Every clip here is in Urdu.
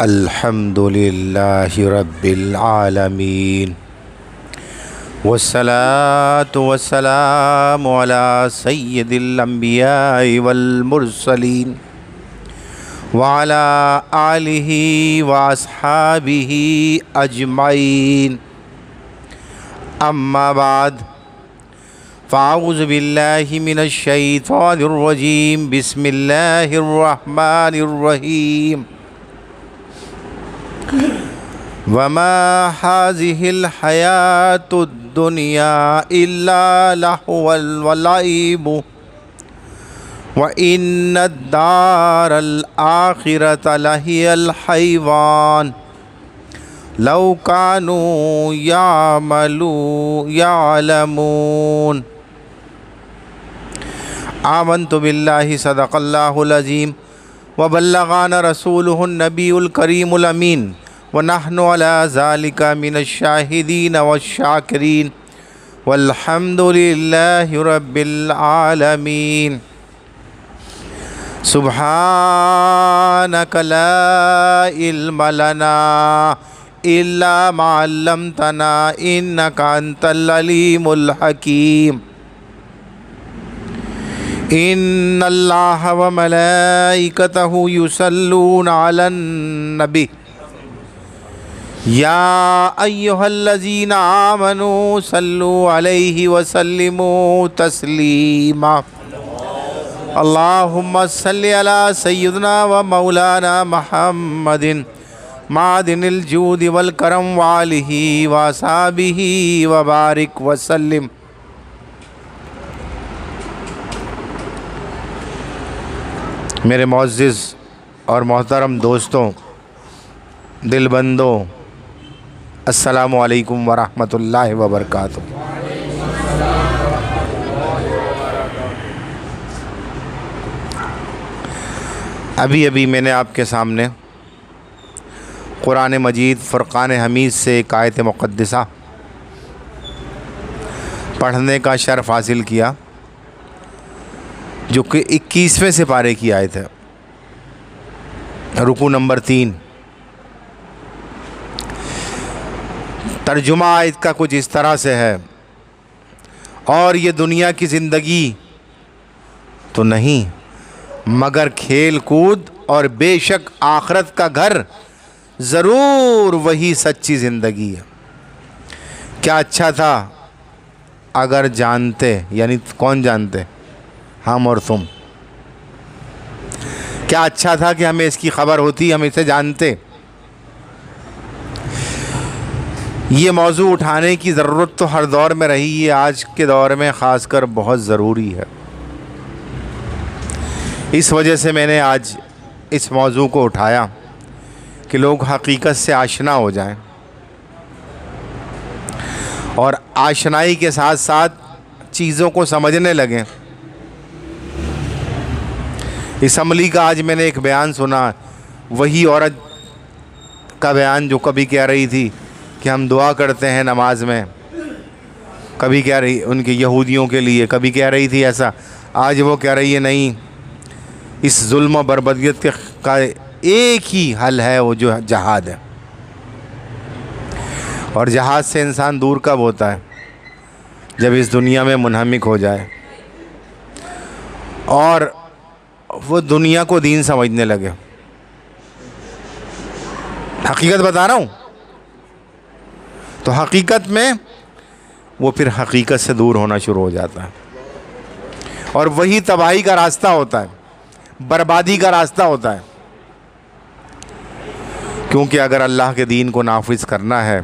الحمد للہ رب العالمین والصلاة والسلام علی سید الانبیاء والمرسلین وعلی آلہ واصحابہ اجمعین اما بعد فاعوذ باللہ من الشیطان الرجیم بسم اللہ الرحمن الرحیم وما هذه الحیاة الدنیا الا لہو ولعب وإن الدار الآخرة لہی الحیوان لو كانوا يعلمون آمنت باللہ صدق اللہ العظیم وبلغنا رسولہ النبی الکریم الامین ونحن علی ذلک من الشاہدین والشاکرین والحمد للہ رب العالمین سبحانک لا علم لنا الا ما علمتنا انک انت العلیم الحکیم ان اللہ وملائکتہ یصلون علی النبی یا ایہا الذین آمنوا صلوا علیہ وسلموا تسلیما اللہم صلی علی سیدنا و مولانا محمد معدن الجود والکرم وآلہ وصحبہ وبارک وسلم۔ میرے معزز اور محترم دوستوں، دل بندوں، السلام علیکم ورحمۃ اللہ وبرکاتہ۔ ابھی میں نے آپ کے سامنے قرآن مجید فرقان حمید سے ایک آیت مقدسہ پڑھنے کا شرف حاصل کیا، جو کہ 21ویں سپارے کی آیت ہے، رکوع نمبر 3۔ ترجمہ آیت کا کچھ اس طرح سے ہے: اور یہ دنیا کی زندگی تو نہیں مگر کھیل کود، اور بے شک آخرت کا گھر ضرور وہی سچی زندگی ہے۔ کیا اچھا تھا اگر جانتے، یعنی کون جانتے؟ ہم اور تم۔ کیا اچھا تھا کہ ہمیں اس کی خبر ہوتی، ہم اسے جانتے۔ یہ موضوع اٹھانے کی ضرورت تو ہر دور میں رہی ہے، آج کے دور میں خاص کر بہت ضروری ہے۔ اس وجہ سے میں نے آج اس موضوع کو اٹھایا کہ لوگ حقیقت سے آشنا ہو جائیں، اور آشنائی کے ساتھ ساتھ چیزوں کو سمجھنے لگیں۔ اسمبلی کا آج میں نے ایک بیان سنا، وہی عورت کا بیان جو کبھی کہہ رہی تھی کہ ہم دعا کرتے ہیں نماز میں، کبھی کہہ رہی ان کے یہودیوں کے لیے، کبھی کہہ رہی تھی ایسا، آج وہ کہہ رہی ہے نہیں، اس ظلم و بربریت کا ایک ہی حل ہے، وہ جو جہاد ہے۔ اور جہاد سے انسان دور کب ہوتا ہے؟ جب اس دنیا میں منہمک ہو جائے اور وہ دنیا کو دین سمجھنے لگے۔ حقیقت بتا رہا ہوں۔ تو حقیقت میں وہ پھر حقیقت سے دور ہونا شروع ہو جاتا ہے، اور وہی تباہی کا راستہ ہوتا ہے، بربادی کا راستہ ہوتا ہے۔ کیونکہ اگر اللہ کے دین کو نافذ کرنا ہے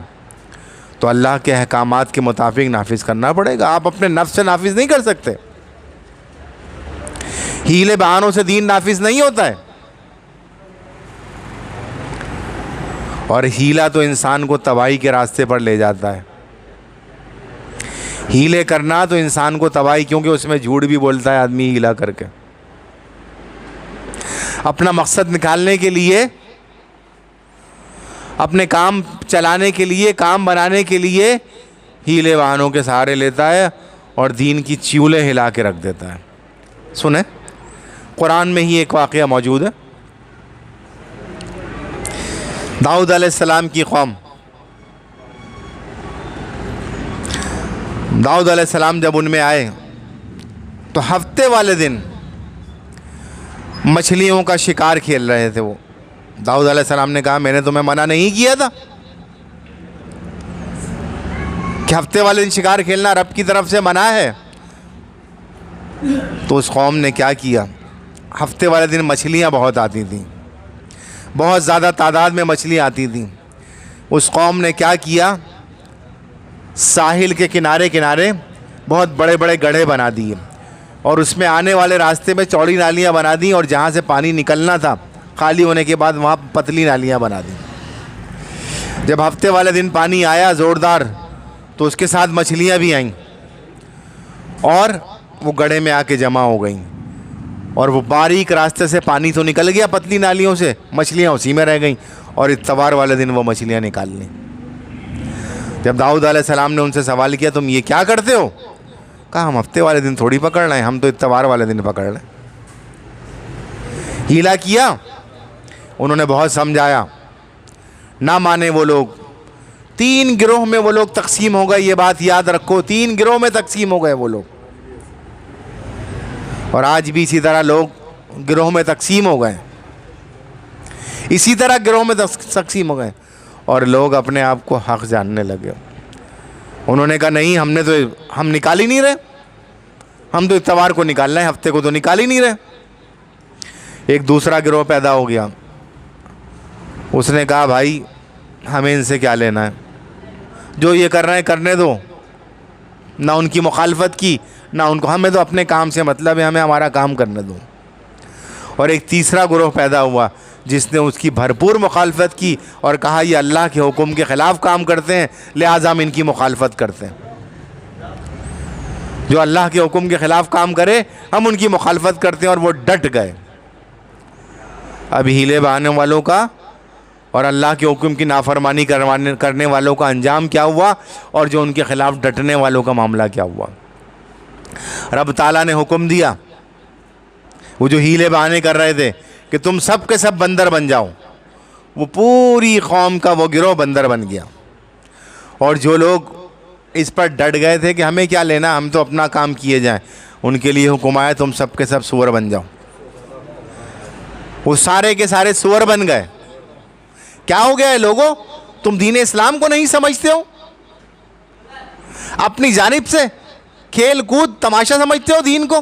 تو اللہ کے احکامات کے مطابق نافذ کرنا پڑے گا۔ آپ اپنے نفس سے نافذ نہیں کر سکتے، ہیلے بہانوں سے دین نافذ نہیں ہوتا ہے۔ اور ہیلا تو انسان کو تباہی کے راستے پر لے جاتا ہے۔ ہیلے کرنا تو انسان کو تباہی، کیونکہ اس میں جھوٹ بھی بولتا ہے آدمی ہیلا کر کے، اپنا مقصد نکالنے کے لیے، اپنے کام چلانے کے لیے، کام بنانے کے لیے ہیلے بہانوں کے سہارے لیتا ہے اور دین کی چیولیں ہلا کے رکھ دیتا ہے۔ سنیں، قرآن میں ہی ایک واقعہ موجود ہے. داؤد علیہ السلام کی قوم، داؤد علیہ السلام جب ان میں آئے تو ہفتے والے دن مچھلیوں کا شکار کھیل رہے تھے. وہ داؤد علیہ السلام نے کہا میں نے تمہیں منع نہیں کیا تھا کہ ہفتے والے دن شکار کھیلنا رب کی طرف سے منع ہے؟ تو اس قوم نے کیا کیا، ہفتے والے دن مچھلیاں بہت آتی تھیں، بہت زیادہ تعداد میں مچھلیاں آتی تھیں. اس قوم نے کیا کیا، ساحل کے کنارے کنارے بہت بڑے بڑے گڑھے بنا دیے اور اس میں آنے والے راستے میں چوڑی نالیاں بنا دیں اور جہاں سے پانی نکلنا تھا خالی ہونے کے بعد وہاں پتلی نالیاں بنا دیں. جب ہفتے والے دن پانی آیا زوردار تو اس کے ساتھ مچھلیاں بھی آئیں اور وہ گڑھے میں آ کے جمع ہو گئیں اور وہ باریک راستے سے پانی تو نکل گیا پتلی نالیوں سے، مچھلیاں اسی میں رہ گئیں اور اتوار والے دن وہ مچھلیاں نکال لیں. جب داؤد علیہ السلام نے ان سے سوال کیا تم یہ کیا کرتے ہو؟ کہا ہم ہفتے والے دن تھوڑی پکڑ رہے ہیں، ہم تو اتوار والے دن پکڑ رہے ہیں. ہیلا کیا، انہوں نے بہت سمجھایا، نہ مانے وہ لوگ. 3 گروہ میں وہ لوگ تقسیم ہو گئے، یہ بات یاد رکھو، 3 گروہ میں تقسیم ہو گئے وہ لوگ. اور آج بھی اسی طرح لوگ گروہ میں تقسیم ہو گئے، اسی طرح گروہ میں تقسیم ہو گئے اور لوگ اپنے آپ کو حق جاننے لگے. انہوں نے کہا نہیں ہم نکال ہی نہیں رہے، ہم تو اتوار کو نکالنا ہے، ہفتے کو تو نکال ہی نہیں رہے. ایک دوسرا گروہ پیدا ہو گیا، اس نے کہا بھائی ہمیں ان سے کیا لینا ہے، جو یہ کر رہے ہیں کرنے دو. نہ ان کی مخالفت کی نہ ان کو، ہمیں تو اپنے کام سے مطلب ہے، ہمیں ہمارا کام کرنے دو. اور ایک تیسرا گروہ پیدا ہوا جس نے اس کی بھرپور مخالفت کی اور کہا یہ اللہ کے حکم کے خلاف کام کرتے ہیں لہٰذا ہم ان کی مخالفت کرتے ہیں. جو اللہ کے حکم کے خلاف کام کرے ہم ان کی مخالفت کرتے ہیں، اور وہ ڈٹ گئے. اب ہیلے بہانے والوں کا اور اللہ کے حکم کی نافرمانی کرنے والوں کا انجام کیا ہوا، اور جو ان کے خلاف ڈٹنے والوں کا معاملہ کیا ہوا. رب تعالیٰ نے حکم دیا، وہ جو ہیلے بہانے کر رہے تھے کہ تم سب کے سب بندر بن جاؤ، وہ پوری قوم کا وہ گروہ بندر بن گیا. اور جو لوگ اس پر ڈٹ گئے تھے کہ ہمیں کیا لینا، ہم تو اپنا کام کیے جائیں، ان کے لیے حکم آیا تم سب کے سب سور بن جاؤ. وہ سارے کے سارے سور بن گئے. کیا ہو گیا ہے لوگوں، تم دین اسلام کو نہیں سمجھتے ہو، اپنی جانب سے کھیل کود تماشا سمجھتے ہو دین کو.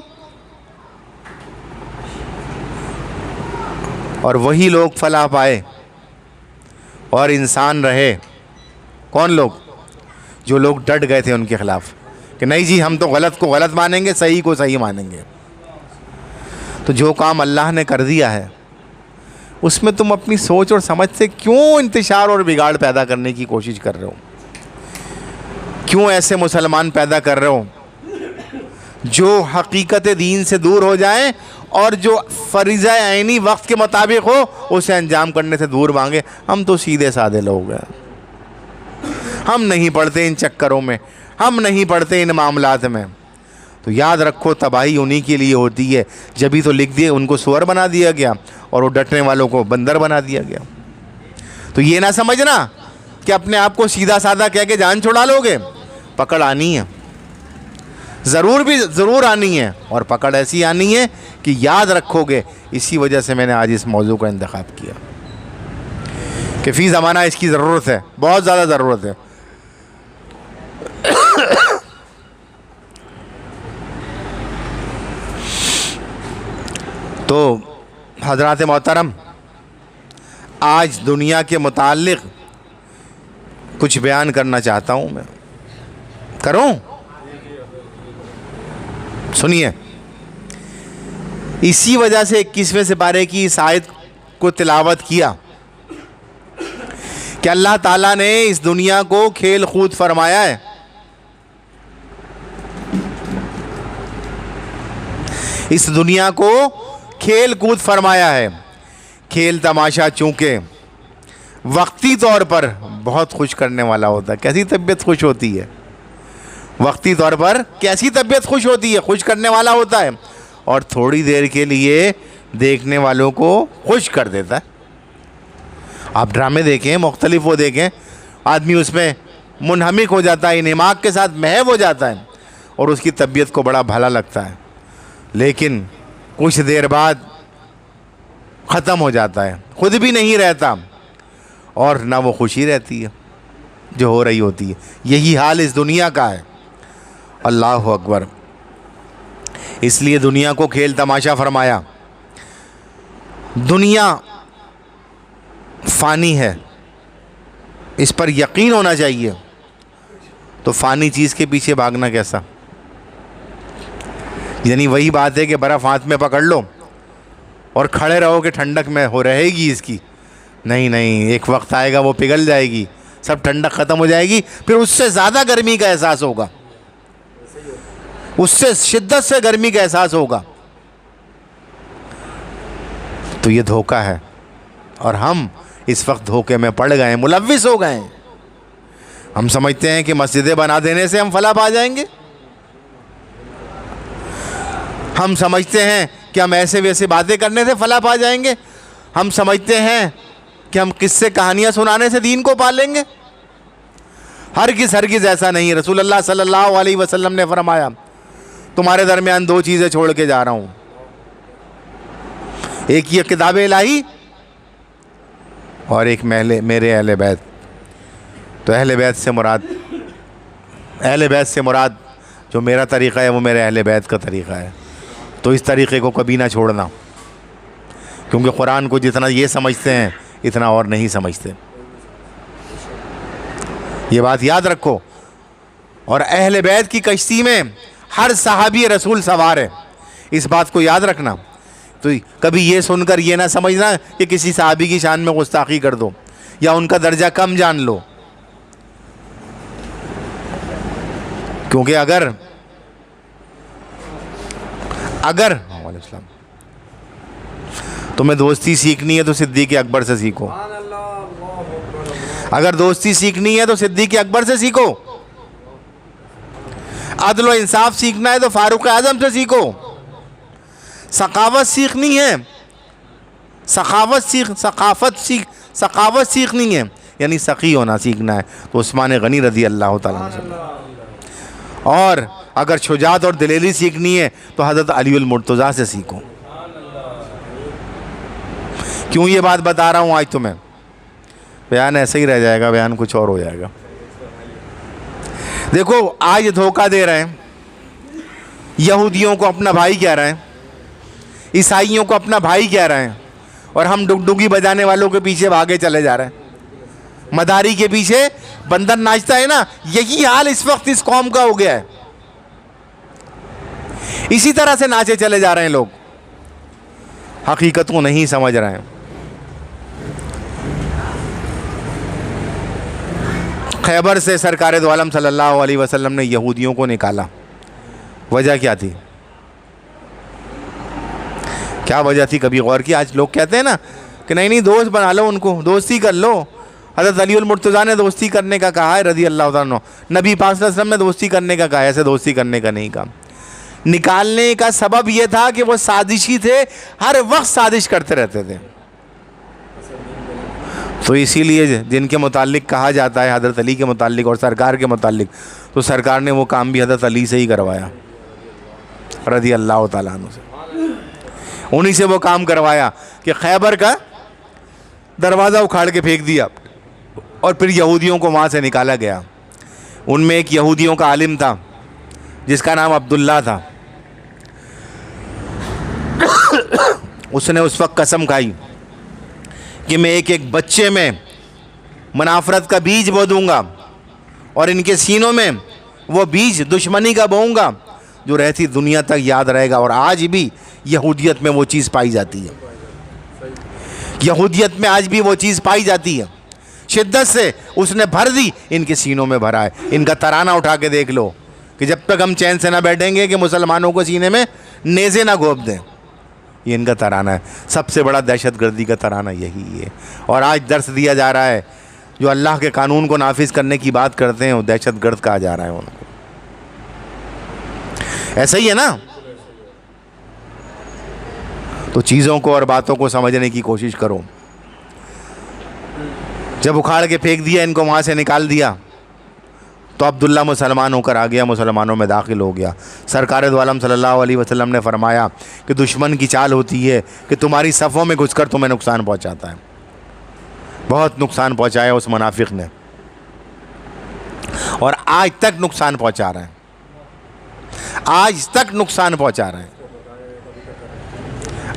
اور وہی لوگ فلاح پائے اور انسان رہے. کون لوگ؟ جو لوگ ڈٹ گئے تھے ان کے خلاف کہ نہیں جی ہم تو غلط کو غلط مانیں گے، صحیح کو صحیح مانیں گے. تو جو کام اللہ نے کر دیا ہے اس میں تم اپنی سوچ اور سمجھ سے کیوں انتشار اور بگاڑ پیدا کرنے کی کوشش کر رہے ہو؟ کیوں ایسے مسلمان پیدا کر رہے ہو جو حقیقت دین سے دور ہو جائیں اور جو فریضہ عینی وقت کے مطابق ہو اسے انجام کرنے سے دور مانگے؟ ہم تو سیدھے سادے لوگ ہیں، ہم نہیں پڑھتے ان چکروں میں، ہم نہیں پڑھتے ان معاملات میں. تو یاد رکھو تباہی انہی کے لیے ہوتی ہے. جبھی تو لکھ دیے ان کو سور بنا دیا گیا اور وہ ڈٹنے والوں کو بندر بنا دیا گیا. تو یہ نہ سمجھنا کہ اپنے آپ کو سیدھا سادہ کہہ کے جان چھڑا لو گے. پکڑ آنی ہے، ضرور آنی ہے، اور پکڑ ایسی آنی ہے کہ یاد رکھو گے. اسی وجہ سے میں نے آج اس موضوع کا انتخاب کیا کہ فی زمانہ اس کی ضرورت ہے، بہت زیادہ ضرورت ہے. تو حضرات محترم، آج دنیا کے متعلق کچھ بیان کرنا چاہتا ہوں. میں کروں؟ سنیے. اسی وجہ سے 21ویں سپارے کی اس آیت کو تلاوت کیا کہ اللہ تعالیٰ نے اس دنیا کو کھیل کود فرمایا ہے. اس دنیا کو کھیل کود فرمایا ہے. کھیل تماشا چونکہ وقتی طور پر بہت خوش کرنے والا ہوتا ہے. کیسی طبیعت خوش ہوتی ہے وقتی طور پر، کیسی طبیعت خوش ہوتی ہے، خوش کرنے والا ہوتا ہے. اور تھوڑی دیر کے لیے دیکھنے والوں کو خوش کر دیتا ہے. آپ ڈرامے دیکھیں مختلف، وہ دیکھیں، آدمی اس میں منہمک ہو جاتا ہے، انہماک کے ساتھ محو ہو جاتا ہے اور اس کی طبیعت کو بڑا بھلا لگتا ہے، لیکن کچھ دیر بعد ختم ہو جاتا ہے، خود بھی نہیں رہتا اور نہ وہ خوشی رہتی ہے جو ہو رہی ہوتی ہے. یہی حال اس دنیا کا ہے. اللہ اکبر. اس لیے دنیا کو کھیل تماشا فرمایا. دنیا فانی ہے، اس پر یقین ہونا چاہیے. تو فانی چیز کے پیچھے بھاگنا کیسا؟ یعنی وہی بات ہے کہ برف ہاتھ میں پکڑ لو اور کھڑے رہو کہ ٹھنڈک میں ہو رہے گی اس کی. نہیں، ایک وقت آئے گا وہ پگھل جائے گی، سب ٹھنڈک ختم ہو جائے گی، پھر اس سے زیادہ گرمی کا احساس ہوگا، اس سے شدت سے گرمی کا احساس ہوگا. تو یہ دھوکہ ہے اور ہم اس وقت دھوکے میں پڑ گئے ہیں، ملوث ہو گئے ہیں. ہم سمجھتے ہیں کہ مسجدیں بنا دینے سے ہم فلاح پا جائیں گے. ہم سمجھتے ہیں کہ ہم ایسے ویسے باتیں کرنے سے فلاح پا جائیں گے. ہم سمجھتے ہیں کہ ہم قصے کہانیاں سنانے سے دین کو پا لیں گے. ہرگز ایسا نہیں. رسول اللہ صلی اللہ علیہ وسلم نے فرمایا تمہارے درمیان دو چیزیں چھوڑ کے جا رہا ہوں، ایک یہ کتاب الہی اور ایک میرے اہل بیت. تو اہل بیت سے مراد جو میرا طریقہ ہے وہ میرے اہل بیت کا طریقہ ہے. تو اس طریقے کو کبھی نہ چھوڑنا، کیونکہ قرآن کو جتنا یہ سمجھتے ہیں اتنا اور نہیں سمجھتے. یہ بات یاد رکھو. اور اہل بیت کی کشتی میں ہر صحابی رسول سوار ہے، اس بات کو یاد رکھنا. تو کبھی یہ سن کر یہ نہ سمجھنا کہ کسی صحابی کی شان میں گستاخی کر دو یا ان کا درجہ کم جان لو. کیونکہ اگر تمہیں دوستی سیکھنی ہے تو صدیق اکبر سے سیکھو. اگر دوستی سیکھنی ہے تو صدیق اکبر سے سیکھو. عدل و انصاف سیکھنا ہے تو فاروق اعظم سے سیکھو. سخاوت سیکھنی ہے، سخاوت سیکھنی ہے یعنی سخی ہونا سیکھنا ہے تو عثمان غنی رضی اللہ تعالیٰ عنہ سے. اور اگر شجاعت اور دلیری سیکھنی ہے تو حضرت علی المرتضیٰ سے سیکھو. کیوں یہ بات بتا رہا ہوں آج تمہیں؟ بیان ایسا ہی رہ جائے گا، بیان کچھ اور ہو جائے گا. دیکھو آج دھوکہ دے رہے ہیں، یہودیوں کو اپنا بھائی کہہ رہے ہیں، عیسائیوں کو اپنا بھائی کہہ رہے ہیں، اور ہم ڈگڈگی بجانے والوں کے پیچھے بھاگے چلے جا رہے ہیں. مداری کے پیچھے بندر ناچتا ہے نا، یہی حال اس وقت اس قوم کا ہو گیا ہے. اسی طرح سے ناچے چلے جا رہے ہیں لوگ، حقیقت کو نہیں سمجھ رہے ہیں. خیبر سے سرکار دو عالم صلی اللہ علیہ وسلم نے یہودیوں کو نکالا. وجہ کیا تھی؟ کیا وجہ تھی؟ کبھی غور کی؟ آج لوگ کہتے ہیں نا کہ نہیں دوست بنا لو، ان کو دوستی کر لو. حضرت علی المرتضیٰ نے دوستی کرنے کا کہا ہے رضی اللہ تعالیٰ عنہ. نبی پاک صلی اللہ علیہ وسلم نے دوستی کرنے کا کہا ہے، ایسے دوستی کرنے کا نہیں کہا. نکالنے کا سبب یہ تھا کہ وہ سازشی تھے، ہر وقت سازش کرتے رہتے تھے. تو اسی لیے جن کے متعلق کہا جاتا ہے حضرت علی کے متعلق اور سرکار کے متعلق، تو سرکار نے وہ کام بھی حضرت علی سے ہی کروایا رضی اللہ تعالیٰ عنہ سے. انہی سے وہ کام کروایا کہ خیبر کا دروازہ اکھاڑ کے پھینک دیا اور پھر یہودیوں کو وہاں سے نکالا گیا. ان میں ایک یہودیوں کا عالم تھا جس کا نام عبداللہ تھا. اس نے اس وقت قسم کھائی کہ میں ایک بچے میں منافرت کا بیج بو دوں گا اور ان کے سینوں میں وہ بیج دشمنی کا بوؤں گا جو رہتی دنیا تک یاد رہے گا. اور آج بھی یہودیت میں وہ چیز پائی جاتی ہے. یہودیت میں آج بھی وہ چیز پائی جاتی ہے. شدت سے اس نے بھر دی، ان کے سینوں میں بھرا ہے. ان کا ترانہ اٹھا کے دیکھ لو کہ جب تک ہم چین سے نہ بیٹھیں گے کہ مسلمانوں کو سینے میں نیزے نہ گھونپ دیں. یہ ان کا ترانہ ہے. سب سے بڑا دہشت گردی کا ترانہ یہی ہے. اور آج درس دیا جا رہا ہے، جو اللہ کے قانون کو نافذ کرنے کی بات کرتے ہیں وہ دہشت گرد کہا جا رہا ہے ان کو. ایسا ہی ہے نا. تو چیزوں کو اور باتوں کو سمجھنے کی کوشش کرو. جب اکھاڑ کے پھینک دیا ان کو, وہاں سے نکال دیا, تو عبداللہ مسلمان ہو کر آ گیا, مسلمانوں میں داخل ہو گیا. سرکار دو عالم صلی اللہ علیہ وسلم نے فرمایا کہ دشمن کی چال ہوتی ہے کہ تمہاری صفوں میں گھس کر تمہیں نقصان پہنچاتا ہے. بہت نقصان پہنچایا اس منافق نے, اور آج تک نقصان پہنچا رہا ہے, آج تک نقصان پہنچا رہے ہیں.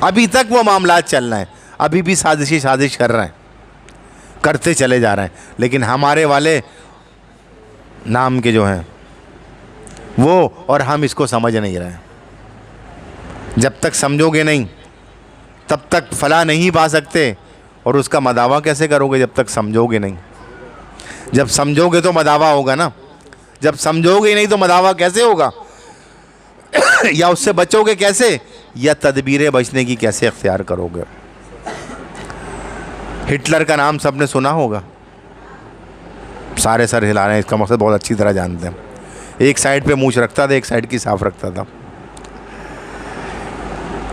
ابھی تک وہ معاملات چل رہے ہیں, ابھی بھی سازش کر رہے ہیں, کرتے چلے جا رہے ہیں. لیکن ہمارے والے نام کے جو ہیں وہ اور ہم اس کو سمجھ نہیں رہے ہیں. جب تک سمجھو گے نہیں تب تک فلاح نہیں پا سکتے, اور اس کا مداوع کیسے کرو گے جب تک سمجھو گے نہیں؟ جب سمجھو گے تو مداوع ہوگا نا, جب سمجھو گے نہیں تو مداوع کیسے ہوگا؟ یا اس سے بچو گے کیسے, یا تدبیریں بچنے کی کیسے اختیار کرو گے؟ ہٹلر کا نام سب نے سنا ہوگا, سارے سر ہلا رہے ہیں, اس کا مقصد بہت اچھی طرح جانتے ہیں. ایک سائڈ پہ مونچھ رکھتا تھا, ایک سائڈ کی صاف رکھتا تھا.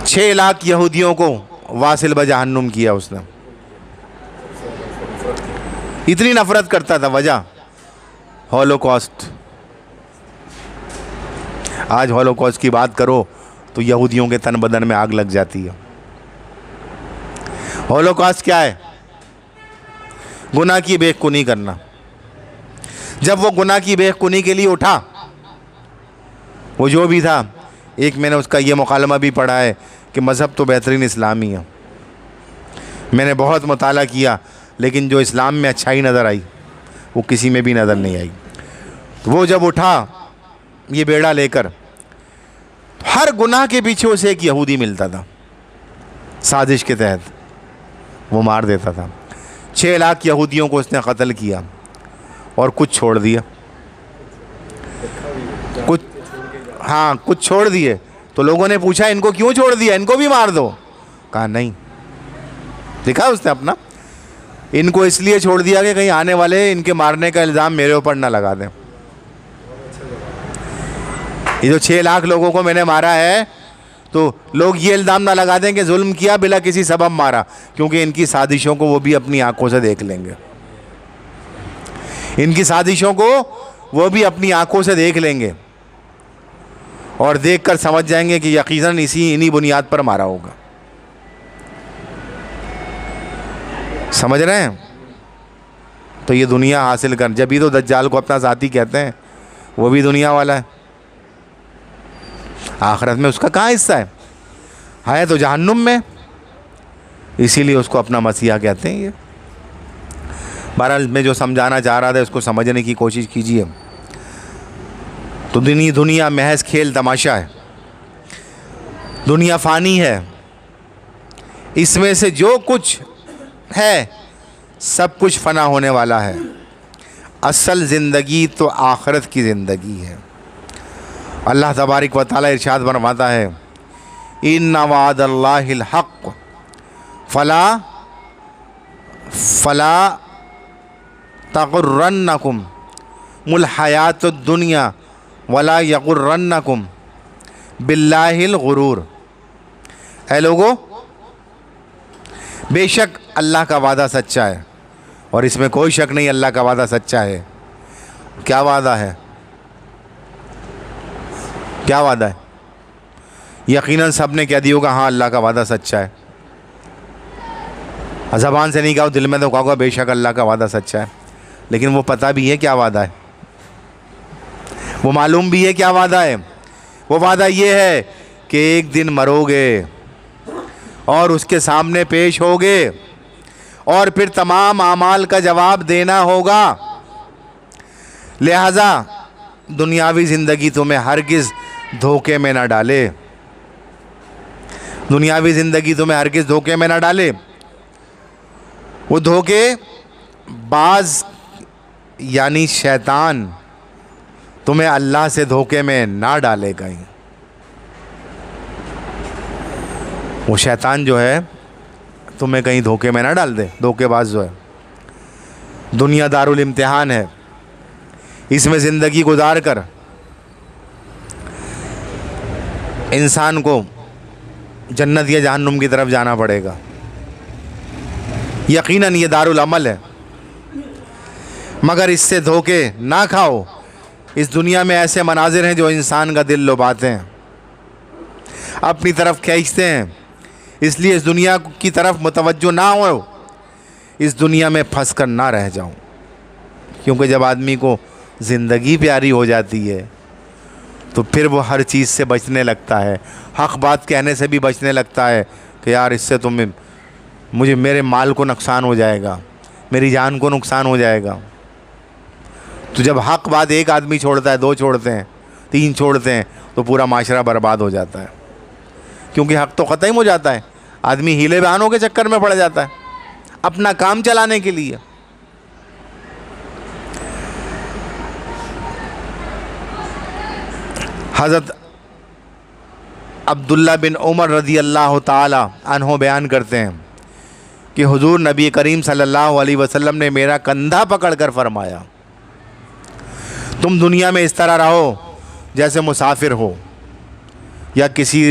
6 لاکھ یہودیوں کو واصل بجہنم کیا اس نے. اتنی نفرت کرتا تھا, وجہ ہولوکاسٹ. آج ہولوکاسٹ کی بات کرو تو یہودیوں کے تن بدن میں آگ لگ جاتی ہے. ہولوکاسٹ کیا ہے؟ گناہ کی بے کنی کرنا. جب وہ گناہ کی بے کنی کے لیے اٹھا, وہ جو بھی تھا, ایک میں نے اس کا یہ مکالمہ بھی پڑھا ہے کہ مذہب تو بہترین اسلامی ہے. میں نے بہت مطالعہ کیا, لیکن جو اسلام میں اچھائی نظر آئی وہ کسی میں بھی نظر نہیں آئی. وہ جب اٹھا یہ بیڑا لے کر, ہر گناہ کے پیچھے اسے ایک یہودی ملتا تھا, سازش کے تحت وہ مار دیتا تھا. 6 لاکھ یہودیوں کو اس نے قتل کیا, اور کچھ چھوڑ دیا. کچھ چھوڑ دیے. تو لوگوں نے پوچھا ان کو کیوں چھوڑ دیا, ان کو بھی مار دو. کہا نہیں, دیکھا اس نے اپنا, ان کو اس لیے چھوڑ دیا کہ کہیں آنے والے ان کے مارنے کا الزام میرے اوپر نہ لگا دیں. یہ جو 6 لاکھ لوگوں کو میں نے مارا ہے تو لوگ یہ الزام نہ لگا دیں کہ ظلم کیا, بلا کسی سبب مارا, کیونکہ ان کی سازشوں کو وہ بھی اپنی آنکھوں سے دیکھ لیں گے. ان کی سازشوں کو وہ بھی اپنی آنکھوں سے دیکھ لیں گے, اور دیکھ کر سمجھ جائیں گے کہ یقیناً انہی بنیاد پر مارا ہوگا. سمجھ رہے ہیں؟ تو یہ دنیا حاصل کر, جبھی تو دجال کو اپنا ذاتی کہتے ہیں, وہ بھی دنیا والا ہے. آخرت میں اس کا کہاں حصہ ہے تو جہنم میں, اسی لیے اس کو اپنا مسیحا کہتے ہیں. یہ بہرحال میں جو سمجھانا چاہ رہا تھا اس کو سمجھنے کی کوشش کیجیے. تو دنیا محض کھیل تماشا ہے, دنیا فانی ہے, اس میں سے جو کچھ ہے سب کچھ فنا ہونے والا ہے. اصل زندگی تو آخرت کی زندگی ہے. اللہ تبارک و تعالی ارشاد فرماتا ہے, ان وعد اللہ الحق فلا تغرنکم الحیات الدنیا ولا یغرنکم باللہ الغرور. اے لوگو, بے شک اللہ کا وعدہ سچا ہے, اور اس میں کوئی شک نہیں اللہ کا وعدہ سچا ہے. کیا وعدہ ہے؟ کیا وعدہ ہے؟ یقیناً سب نے کہہ دیا ہوگا ہاں اللہ کا وعدہ سچا ہے. زبان سے نہیں کہا, دل میں تو کہا ہوگا بے شک اللہ کا وعدہ سچا ہے. لیکن وہ پتہ بھی ہے کیا وعدہ ہے, وہ معلوم بھی ہے کیا وعدہ ہے. وہ وعدہ یہ ہے کہ ایک دن مرو گے اور اس کے سامنے پیش ہوگے, اور پھر تمام اعمال کا جواب دینا ہوگا. لہذا دنیاوی زندگی تمہیں ہرگز دھوکے میں نہ ڈالے, دنیاوی زندگی تمہیں ہرگز دھوکے میں نہ ڈالے. وہ دھوکے باز یعنی شیطان تمہیں اللہ سے دھوکے میں نہ ڈالے کہیں. وہ شیطان جو ہے تمہیں کہیں دھوکے میں نہ ڈال دے. دھوکے باز جو ہے, دنیا دارالامتحان ہے, اس میں زندگی گزار کر انسان کو جنت یا جہنم کی طرف جانا پڑے گا. یقیناً یہ دارالعمل ہے، مگر اس سے دھوکے نہ کھاؤ. اس دنیا میں ایسے مناظر ہیں جو انسان کا دل لبھاتے ہیں، اپنی طرف کھینچتے ہیں. اس لیے اس دنیا کی طرف متوجہ نہ ہو، اس دنیا میں پھنس کر نہ رہ جاؤ. کیونکہ جب آدمی کو زندگی پیاری ہو جاتی ہے تو پھر وہ ہر چیز سے بچنے لگتا ہے. حق بات کہنے سے بھی بچنے لگتا ہے کہ یار اس سے تو مجھے میرے مال کو نقصان ہو جائے گا، میری جان کو نقصان ہو جائے گا. تو جب حق بات ایک آدمی چھوڑتا ہے، 2 چھوڑتے ہیں، 3 چھوڑتے ہیں، تو پورا معاشرہ برباد ہو جاتا ہے. کیونکہ حق تو ختم ہو جاتا ہے، آدمی ہیلے بہانوں کے چکر میں پڑ جاتا ہے اپنا کام چلانے کے لیے. حضرت عبداللہ بن عمر رضی اللہ تعالی عنہ بیان کرتے ہیں کہ حضور نبی کریم صلی اللہ علیہ وسلم نے میرا کندھا پکڑ کر فرمایا، تم دنیا میں اس طرح رہو جیسے مسافر ہو یا کسی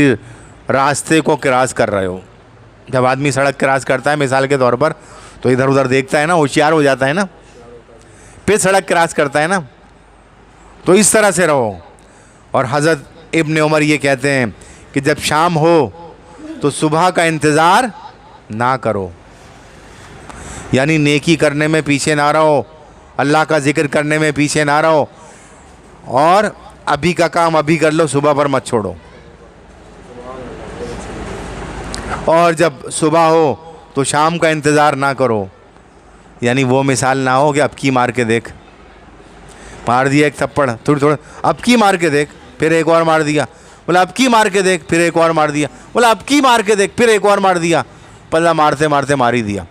راستے کو کراس کر رہے ہو. جب آدمی سڑک کراس کرتا ہے مثال کے طور پر تو ادھر ادھر دیکھتا ہے نا، ہوشیار ہو جاتا ہے نا، پھر سڑک کراس کرتا ہے نا. تو اس طرح سے رہو. اور حضرت ابن عمر یہ کہتے ہیں کہ جب شام ہو تو صبح کا انتظار نہ کرو، یعنی نیکی کرنے میں پیچھے نہ رہو، اللہ کا ذکر کرنے میں پیچھے نہ رہو، اور ابھی کا کام ابھی کر لو، صبح پر مت چھوڑو. اور جب صبح ہو تو شام کا انتظار نہ کرو، یعنی وہ مثال نہ ہو کہ اب کی مار کے دیکھ، مار دیا ایک تھپڑ، تھوڑا اب کی مار کے دیکھ، پھر ایک اور مار دیا، بولا اب کی مار کے دیکھ، پھر ایک اور مار دیا، بولا اب کی مار کے دیکھ، پھر ایک اور مار دیا، پلہ مارتے مارتے مار ہی دیا.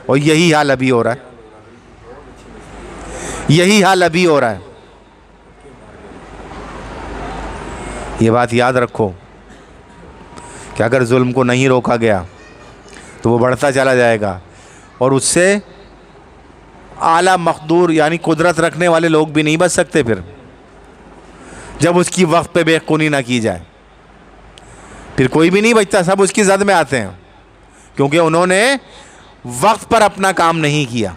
اور یہی حال ابھی ہو رہا ہے، یہی حال ابھی ہو رہا ہے. یہ بات یاد رکھو کہ اگر ظلم کو نہیں روکا گیا تو وہ بڑھتا چلا جائے گا، اور اس سے اعلیٰ مقدور یعنی قدرت رکھنے والے لوگ بھی نہیں بچ سکتے. پھر جب اس کی وقت پہ بے خونی نہ کی جائے پھر کوئی بھی نہیں بچتا، سب اس کی زد میں آتے ہیں، کیونکہ انہوں نے وقت پر اپنا کام نہیں کیا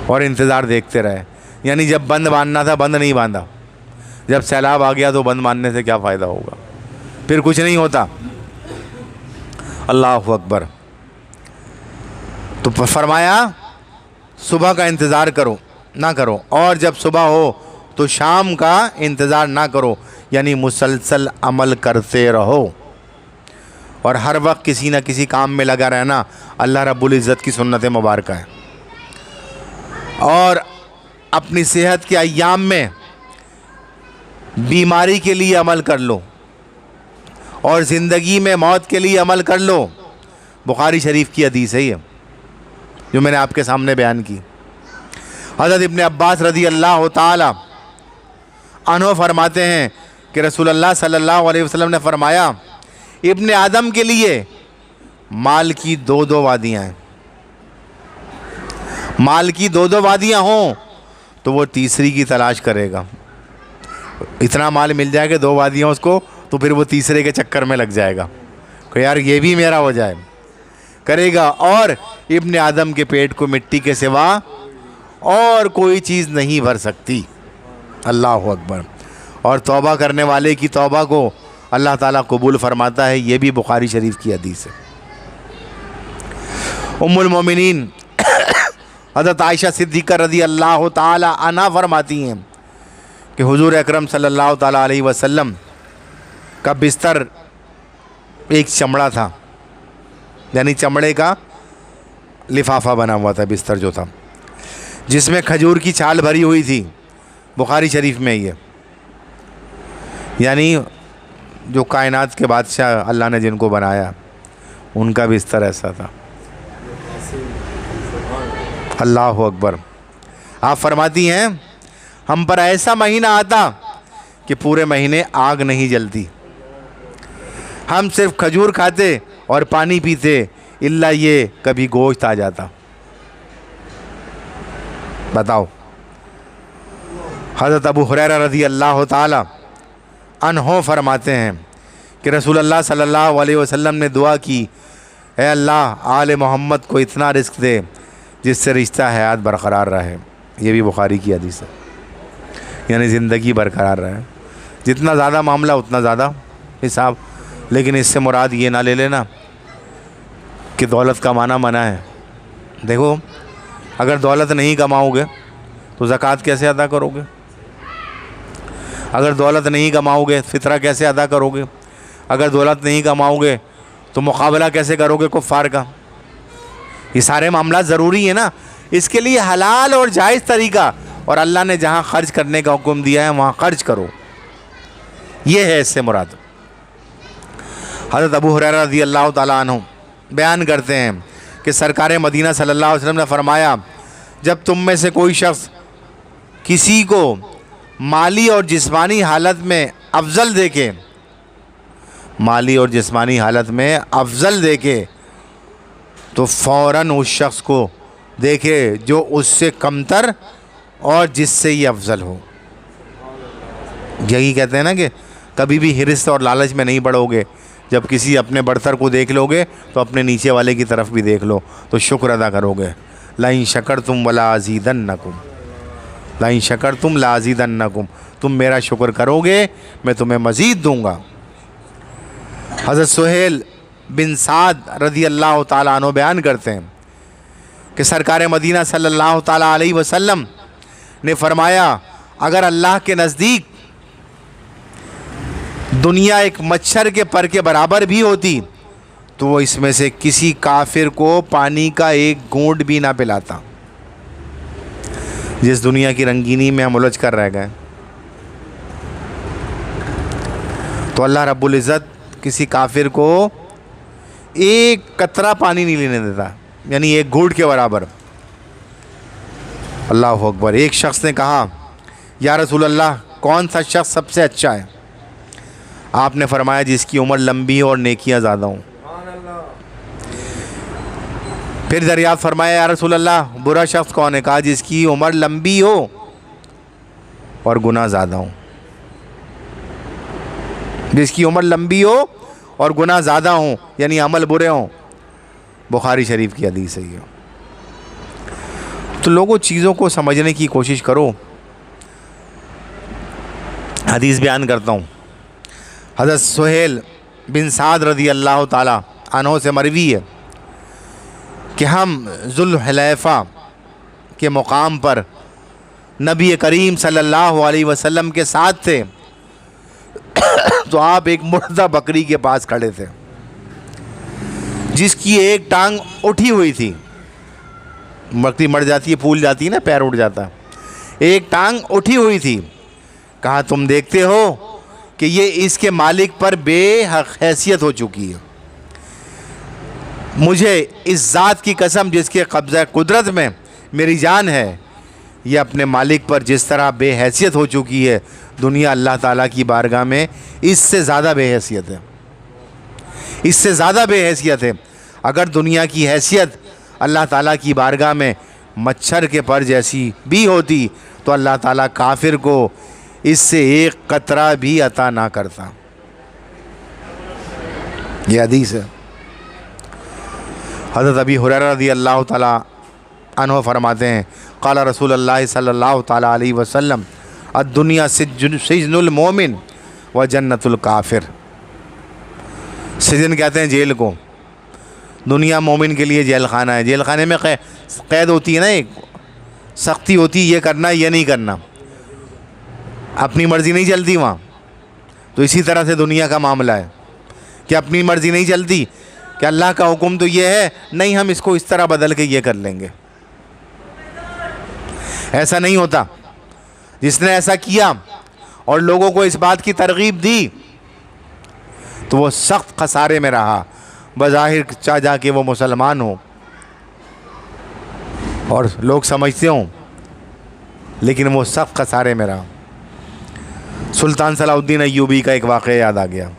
اور انتظار دیکھتے رہے. یعنی جب بند باندھنا تھا بند نہیں باندھا، جب سیلاب آ گیا تو بند باندھنے سے کیا فائدہ ہوگا، پھر کچھ نہیں ہوتا. اللہ اکبر. تو فرمایا صبح کا انتظار نہ کرو، اور جب صبح ہو تو شام کا انتظار نہ کرو، یعنی مسلسل عمل کرتے رہو. اور ہر وقت کسی نہ کسی کام میں لگا رہنا اللہ رب العزت کی سنت مبارکہ ہے. اور اپنی صحت کے ایام میں بیماری کے لیے عمل کر لو، اور زندگی میں موت کے لیے عمل کر لو. بخاری شریف کی حدیث ہے یہ جو میں نے آپ کے سامنے بیان کی. حضرت ابن عباس رضی اللہ تعالی عنہ فرماتے ہیں کہ رسول اللہ صلی اللہ علیہ وسلم نے فرمایا، ابن آدم کے لیے مال کی 2 وادیاں ہیں. مال کی 2 وادیاں ہوں تو وہ تیسری کی تلاش کرے گا. اتنا مال مل جائے گا 2 وادیاں اس کو، تو پھر وہ تیسرے کے چکر میں لگ جائے گا کہ یار یہ بھی میرا ہو جائے، کرے گا. اور ابن آدم کے پیٹ کو مٹی کے سوا اور کوئی چیز نہیں بھر سکتی. اللہ اکبر. اور توبہ کرنے والے کی توبہ کو اللہ تعالیٰ قبول فرماتا ہے. یہ بھی بخاری شریف کی حدیث ہے. ام المومنین حضرت عائشہ صدیقہ رضی اللہ تعالی عنہا فرماتی ہیں کہ حضور اکرم صلی اللہ تعالی علیہ وسلم کا بستر ایک چمڑا تھا، یعنی چمڑے کا لفافہ بنا ہوا تھا بستر جو تھا، جس میں کھجور کی چھال بھری ہوئی تھی. بخاری شریف میں یہ، یعنی جو کائنات کے بادشاہ اللہ نے جن کو بنایا ان کا بستر ایسا تھا. اللہ اکبر. آپ فرماتی ہیں ہم پر ایسا مہینہ آتا کہ پورے مہینے آگ نہیں جلتی، ہم صرف کھجور کھاتے اور پانی پیتے، الا یہ کبھی گوشت آ جاتا. بتاؤ. حضرت ابو ہریرہ رضی اللہ تعالی عنہ فرماتے ہیں کہ رسول اللہ صلی اللہ علیہ وسلم نے دعا کی، اے اللہ آل محمد کو اتنا رزق دے جس سے رشتہ حیات برقرار رہے۔ یہ بھی بخاری کی حدیث ہے، یعنی زندگی برقرار رہے۔ جتنا زیادہ معاملہ اتنا زیادہ حساب، لیکن اس سے مراد یہ نہ لے لینا کہ دولت کمانا منع ہے۔ دیکھو اگر دولت نہیں کماؤ گے تو زکوٰۃ کیسے ادا کرو گے؟ اگر دولت نہیں کماؤ گے فطرہ کیسے ادا کرو گے؟ اگر دولت نہیں کماؤ گے تو مقابلہ کیسے کرو گے کفار کا؟ یہ سارے معاملات ضروری ہیں نا، اس کے لیے حلال اور جائز طریقہ، اور اللہ نے جہاں خرچ کرنے کا حکم دیا ہے وہاں خرچ کرو، یہ ہے اس سے مراد۔ حضرت ابو ہریرہ رضی اللہ تعالیٰ عنہ بیان کرتے ہیں کہ سرکار مدینہ صلی اللہ علیہ وسلم نے فرمایا، جب تم میں سے کوئی شخص کسی کو مالی اور جسمانی حالت میں افضل دیکھے، مالی اور جسمانی حالت میں افضل دیکھے، تو فوراً اس شخص کو دیکھے جو اس سے کمتر اور جس سے یہ افضل ہو۔ یہی کہتے ہیں نا کہ کبھی بھی حرص اور لالچ میں نہیں بڑھو گے، جب کسی اپنے برتر کو دیکھ لو گے تو اپنے نیچے والے کی طرف بھی دیکھ لو تو شکر ادا کرو گے۔ لَإِن شَكَرْتُمْ وَلَأَزِيدَنَّكُمْ، لَإِن شَكَرْتُمْ لَأَزِيدَنَّكُمْ، تم میرا شکر کرو گے میں تمہیں مزید دوں گا۔ حضرت سہیل بن سعد رضی اللہ تعالیٰ عنہ بیان کرتے ہیں کہ سرکار مدینہ صلی اللہ تعالیٰ علیہ وسلم نے فرمایا، اگر اللہ کے نزدیک دنیا ایک مچھر کے پر کے برابر بھی ہوتی تو وہ اس میں سے کسی کافر کو پانی کا ایک گھونٹ بھی نہ پلاتا۔ جس دنیا کی رنگینی میں ہم الجھ کر رہ گئے، تو اللہ رب العزت کسی کافر کو ایک قطرہ پانی نہیں لینے دیتا، یعنی ایک گھونٹ کے برابر۔ اللہ اکبر۔ ایک شخص نے کہا، یا رسول اللہ کون سا شخص سب سے اچھا ہے؟ آپ نے فرمایا، جس کی عمر لمبی اور نیکیاں زیادہ ہوں۔ پھر دریافت فرمایا، یا رسول اللہ برا شخص کون ہے؟ کہا، جس کی عمر لمبی ہو اور گناہ زیادہ ہوں۔ جس کی عمر لمبی ہو اور گناہ زیادہ ہوں، یعنی عمل برے ہوں۔ بخاری شریف کی حدیث ہے یہ۔ تو لوگوں چیزوں کو سمجھنے کی کوشش کرو۔ حدیث بیان کرتا ہوں، حضرت سہیل بن سعد رضی اللہ تعالیٰ عنہ سے مروی ہے کہ ہم ذوالحلیفہ کے مقام پر نبی کریم صلی اللہ علیہ وسلم کے ساتھ تھے، تو آپ ایک مردہ بکری کے پاس کھڑے تھے جس کی ایک ٹانگ اٹھی ہوئی تھی۔ بکری مر جاتی ہے، پھول جاتی ہے نا، پیر اٹھ جاتا ہے، ایک ٹانگ اٹھی ہوئی تھی۔ کہا، تم دیکھتے ہو کہ یہ اس کے مالک پر بے حیثیت ہو چکی ہے۔ مجھے اس ذات کی قسم جس کے قبضہ قدرت میں میری جان ہے، یہ اپنے مالک پر جس طرح بے حیثیت ہو چکی ہے، دنیا اللہ تعالیٰ کی بارگاہ میں اس سے زیادہ بے حیثیت ہے، اس سے زیادہ بے حیثیت ہے۔ اگر دنیا کی حیثیت اللہ تعالیٰ کی بارگاہ میں مچھر کے پر جیسی بھی ہوتی تو اللہ تعالیٰ کافر کو اس سے ایک قطرہ بھی عطا نہ کرتا۔ یہ حدیث ہے۔ حضرت ابی ہریرہ رضی اللہ تعالیٰ عنہ فرماتے ہیں، قال رسول اللہ صلی اللہ تعالیٰ علیہ وسلم، الدنیا سجن المومن و جنت الکافر۔ سجن کہتے ہیں جیل کو، دنیا مومن کے لیے جیل خانہ ہے۔ جیل خانے میں قید ہوتی ہے نا، ایک سختی ہوتی ہے، یہ کرنا یہ نہیں کرنا، اپنی مرضی نہیں چلتی وہاں۔ تو اسی طرح سے دنیا کا معاملہ ہے کہ اپنی مرضی نہیں چلتی، کہ اللہ کا حکم تو یہ ہے، نہیں ہم اس کو اس طرح بدل کے یہ کر لیں گے۔ ایسا نہیں ہوتا۔ جس نے ایسا کیا اور لوگوں کو اس بات کی ترغیب دی تو وہ سخت خسارے میں رہا، بظاہر چاہ جا کے وہ مسلمان ہو اور لوگ سمجھتے ہوں، لیکن وہ سخت خسارے میں رہا۔ سلطان صلاح الدین ایوبی کا ایک واقعہ یاد آ گیا،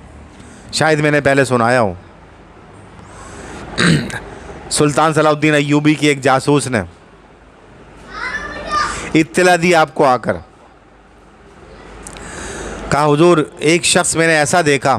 شاید میں نے پہلے سنایا ہو۔ سلطان صلاح الدین ایوبی کی ایک جاسوس نے اطلاع دی آپ کو آ کر، کہا، حضور ایک شخص میں نے ایسا دیکھا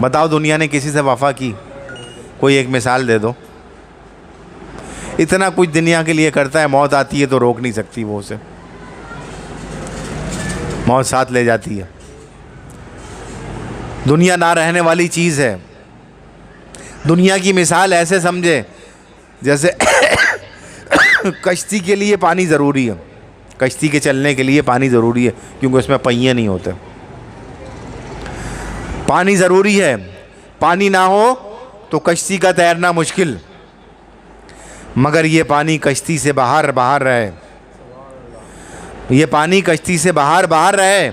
بتاؤ دنیا نے کسی سے وفا کی؟ کوئی ایک مثال دے دو. اتنا کچھ دنیا کے لیے کرتا ہے, موت آتی ہے تو روک نہیں سکتی وہ اسے, موت ساتھ لے جاتی ہے. دنیا نہ رہنے والی چیز ہے. دنیا کی مثال ایسے سمجھے جیسے کشتی کے لیے پانی ضروری ہے, کشتی کے چلنے کے لیے پانی ضروری ہے کیونکہ اس میں پہیے نہیں ہوتے. پانی ضروری ہے, پانی نہ ہو تو کشتی کا تیرنا مشکل, مگر یہ پانی کشتی سے باہر رہے, یہ پانی کشتی سے باہر رہے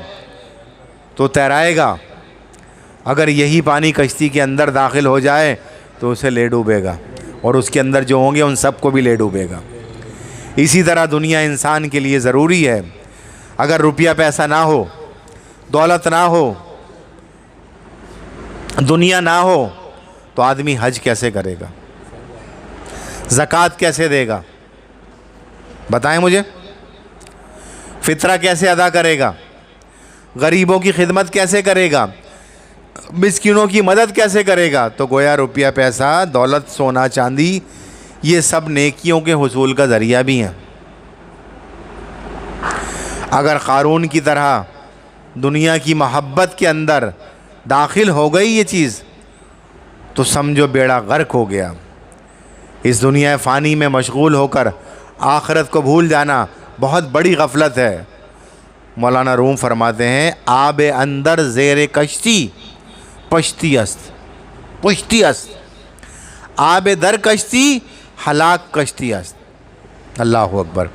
تو تیرائے گا. اگر یہی پانی کشتی کے اندر داخل ہو جائے تو اسے لے ڈوبے گا, اور اس کے اندر جو ہوں گے ان سب کو بھی لے ڈوبے گا. اسی طرح دنیا انسان کے لیے ضروری ہے. اگر روپیہ پیسہ نہ ہو, دولت نہ ہو, دنیا نہ ہو تو آدمی حج کیسے کرے گا, زکوٰۃ کیسے دے گا؟ بتائیں مجھے. فطرہ کیسے ادا کرے گا؟ غریبوں کی خدمت کیسے کرے گا؟ مسکینوں کی مدد کیسے کرے گا؟ تو گویا روپیہ پیسہ, دولت, سونا چاندی یہ سب نیکیوں کے حصول کا ذریعہ بھی ہیں. اگر قارون کی طرح دنیا کی محبت کے اندر داخل ہو گئی یہ چیز تو سمجھو بیڑا غرق ہو گیا. اس دنیا فانی میں مشغول ہو کر آخرت کو بھول جانا بہت بڑی غفلت ہے. مولانا روم فرماتے ہیں, آب اندر زیر کشتی پشتی است, پشتی است, آب در کشتی ہلاک کشتی است. اللہ اکبر.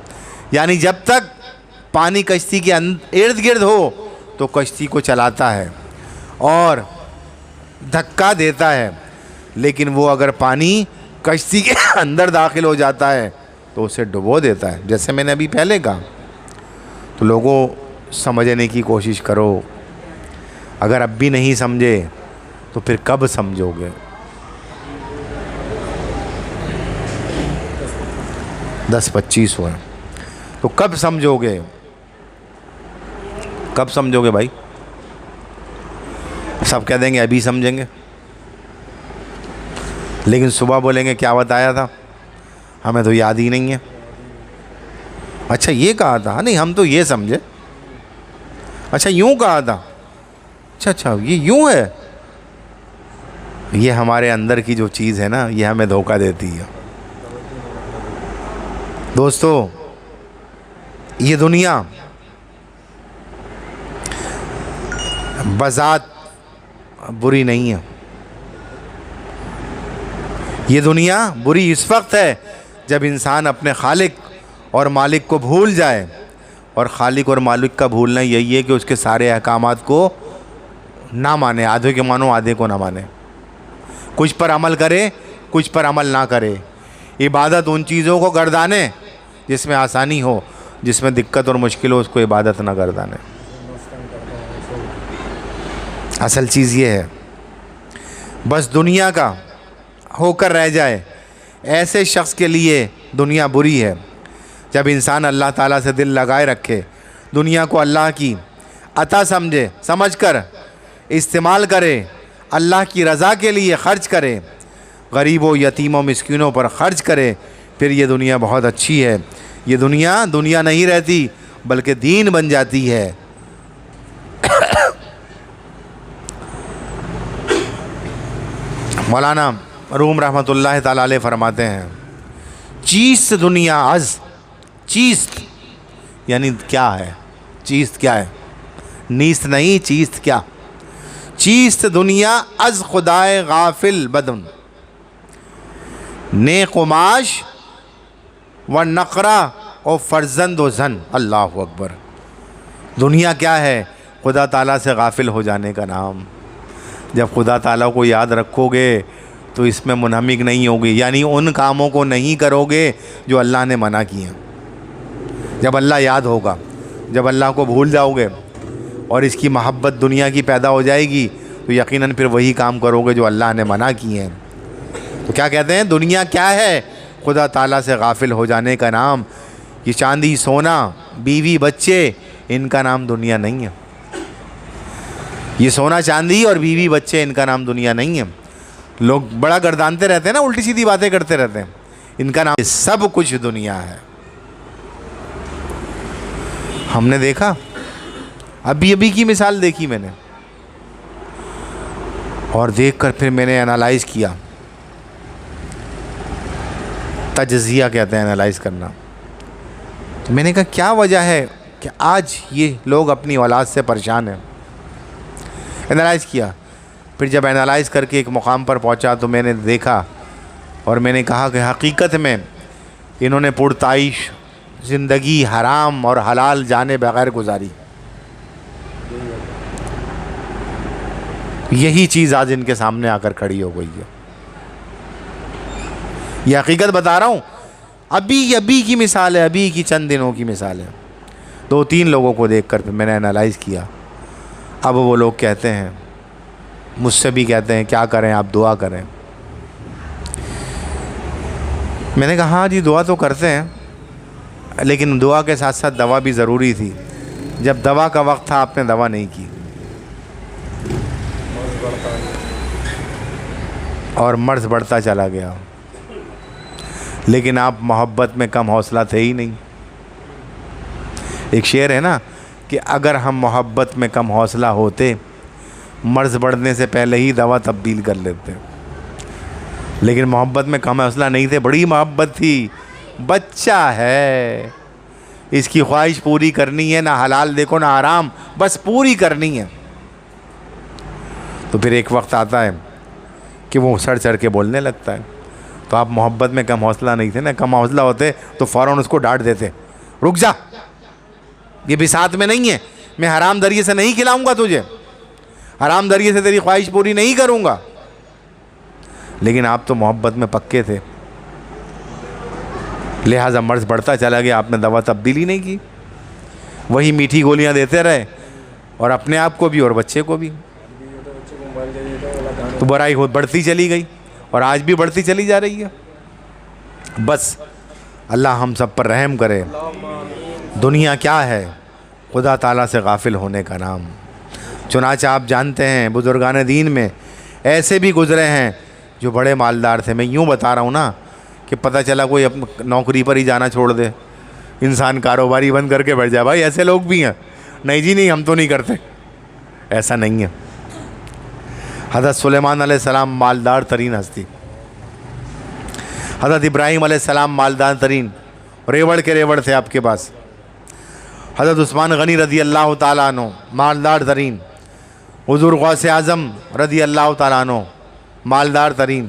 یعنی جب تک پانی کشتی کے ارد گرد ہو تو کشتی کو چلاتا ہے اور دھکا دیتا ہے, لیکن وہ اگر پانی کشتی کے اندر داخل ہو جاتا ہے تو اسے ڈبو دیتا ہے. جیسے میں نے ابھی پہلے کہا, تو لوگوں سمجھنے کی کوشش کرو. اگر اب بھی نہیں سمجھے تو پھر کب سمجھو گے؟ 10:25 ہوا, تو کب سمجھو گے؟ کب سمجھو گے بھائی؟ سب کہہ دیں گے ابھی سمجھیں گے, لیکن صبح بولیں گے کیا بتایا تھا, ہمیں تو یاد ہی نہیں ہے. اچھا یہ کہا تھا, نہیں ہم تو یہ سمجھے. اچھا یوں کہا تھا, اچھا یہ یوں ہے. یہ ہمارے اندر کی جو چیز ہے نا, یہ ہمیں دھوکہ دیتی ہے. دوستو, یہ دنیا بذات بری نہیں ہے. یہ دنیا بری اس وقت ہے جب انسان اپنے خالق اور مالک کو بھول جائے. اور خالق اور مالک کا بھولنا یہی ہے کہ اس کے سارے احکامات کو نہ مانے, آدھے کے مانو آدھے کو نہ مانے, کچھ پر عمل کرے کچھ پر عمل نہ کرے. عبادت ان چیزوں کو گردانے جس میں آسانی ہو, جس میں دقت اور مشکل ہو اس کو عبادت نہ گردانے. اصل چیز یہ ہے, بس دنیا کا ہو کر رہ جائے. ایسے شخص کے لیے دنیا بری ہے جب انسان اللہ تعالیٰ سے دل لگائے رکھے, دنیا کو اللہ کی عطا سمجھ کر استعمال کرے, اللہ کی رضا کے لیے خرچ کرے, غریبوں, یتیموں, مسکینوں پر خرچ کرے, پھر یہ دنیا بہت اچھی ہے. یہ دنیا نہیں رہتی بلکہ دین بن جاتی ہے. مولانا روم رحمۃ اللہ تعالی علیہ فرماتے ہیں, چیست دنیا از, چیست یعنی کیا ہے, چیست کیا ہے, نیست نہیں, چیست کیا, چیست دنیا از خدائے غافل بدن, نیک و معاش و نقرہ و فرزند و زن. اللہ اکبر. دنیا کیا ہے؟ خدا تعالیٰ سے غافل ہو جانے کا نام. جب خدا تعالیٰ کو یاد رکھو گے تو اس میں منہمک نہیں ہوگی, یعنی ان کاموں کو نہیں کرو گے جو اللہ نے منع کیے ہیں. جب اللہ یاد ہوگا, جب اللہ کو بھول جاؤ گے اور اس کی محبت دنیا کی پیدا ہو جائے گی تو یقیناً پھر وہی کام کرو گے جو اللہ نے منع کیے ہیں. تو کیا کہتے ہیں, دنیا کیا ہے؟ خدا تعالیٰ سے غافل ہو جانے کا نام. یہ چاندی, سونا, بیوی, بچے, ان کا نام دنیا نہیں ہے. یہ سونا چاندی اور بیوی بچے ان کا نام دنیا نہیں ہے. لوگ بڑا گردانتے رہتے ہیں نا, الٹی سیدھی باتیں کرتے رہتے ہیں. ان کا نام سب کچھ دنیا ہے. ہم نے دیکھا, ابھی کی مثال دیکھی میں نے, اور دیکھ کر پھر میں نے انالائز کیا. تجزیہ کہتے ہیں انالائز کرنا. تو میں نے کہا کیا وجہ ہے کہ آج یہ لوگ اپنی اولاد سے پریشان ہیں. انالائز کیا. پھر جب انالائز کر کے ایک مقام پر پہنچا تو میں نے دیکھا اور میں نے کہا کہ حقیقت میں انہوں نے پرتعیش زندگی حرام اور حلال جانے بغیر گزاری. یہی چیز آج ان کے سامنے آ کر کھڑی ہو گئی ہے. یہ حقیقت بتا رہا ہوں. ابھی کی مثال ہے, ابھی کی چند دنوں کی مثال ہے. 2-3 لوگوں کو دیکھ کر میں نے انالائز کیا. اب وہ لوگ کہتے ہیں, مجھ سے بھی کہتے ہیں کیا کریں آپ دعا کریں. میں نے کہا ہاں جی دعا تو کرتے ہیں, لیکن دعا کے ساتھ ساتھ دوا بھی ضروری تھی. جب دوا کا وقت تھا آپ نے دوا نہیں کی, اور مرض بڑھتا چلا گیا. لیکن آپ محبت میں کم حوصلہ تھے ہی نہیں. ایک شعر ہے نا کہ اگر ہم محبت میں کم حوصلہ ہوتے, مرض بڑھنے سے پہلے ہی دوا تبدیل کر لیتے. لیکن محبت میں کم حوصلہ نہیں تھے, بڑی محبت تھی. بچہ ہے, اس کی خواہش پوری کرنی ہے, نہ حلال دیکھو نہ حرام, بس پوری کرنی ہے. تو پھر ایک وقت آتا ہے کہ وہ سڑ چڑھ کے بولنے لگتا ہے. تو آپ محبت میں کم حوصلہ نہیں تھے نا, کم حوصلہ ہوتے تو فوراً اس کو ڈانٹ دیتے, رک جا, یہ بساط میں نہیں ہے, میں حرام ذریعے سے نہیں کھلاؤں گا تجھے, حرام ذریعے سے تیری خواہش پوری نہیں کروں گا. لیکن آپ تو محبت میں پکے تھے, لہٰذا مرض بڑھتا چلا گیا, آپ نے دوا تبدیل ہی نہیں کی. وہی میٹھی گولیاں دیتے رہے, اور اپنے آپ کو بھی اور بچے کو بھی. تو برائی بڑھتی چلی گئی, اور آج بھی بڑھتی چلی جا رہی ہے. بس اللہ ہم سب پر رحم کرے. دنیا کیا ہے, خدا تعالیٰ سے غافل ہونے کا نام. چنانچہ آپ جانتے ہیں بزرگان دین میں ایسے بھی گزرے ہیں جو بڑے مالدار تھے. میں یوں بتا رہا ہوں نا کہ پتہ چلا کوئی نوکری پر ہی جانا چھوڑ دے, انسان کاروباری بند کر کے بیٹھ جائے. بھائی ایسے لوگ بھی ہیں, نہیں جی نہیں ہم تو نہیں کرتے, ایسا نہیں ہے. حضرت سلیمان علیہ السلام مالدار ترین ہستی, حضرت ابراہیم علیہ السلام مالدار ترین, ریوڑ کے ریوڑ تھے آپ کے پاس. حضرت عثمان غنی رضی اللہ تعالیٰ عنہ مالدار ترین, حضور غوث اعظم رضی اللہ تعالیٰ عنہ مالدار ترین,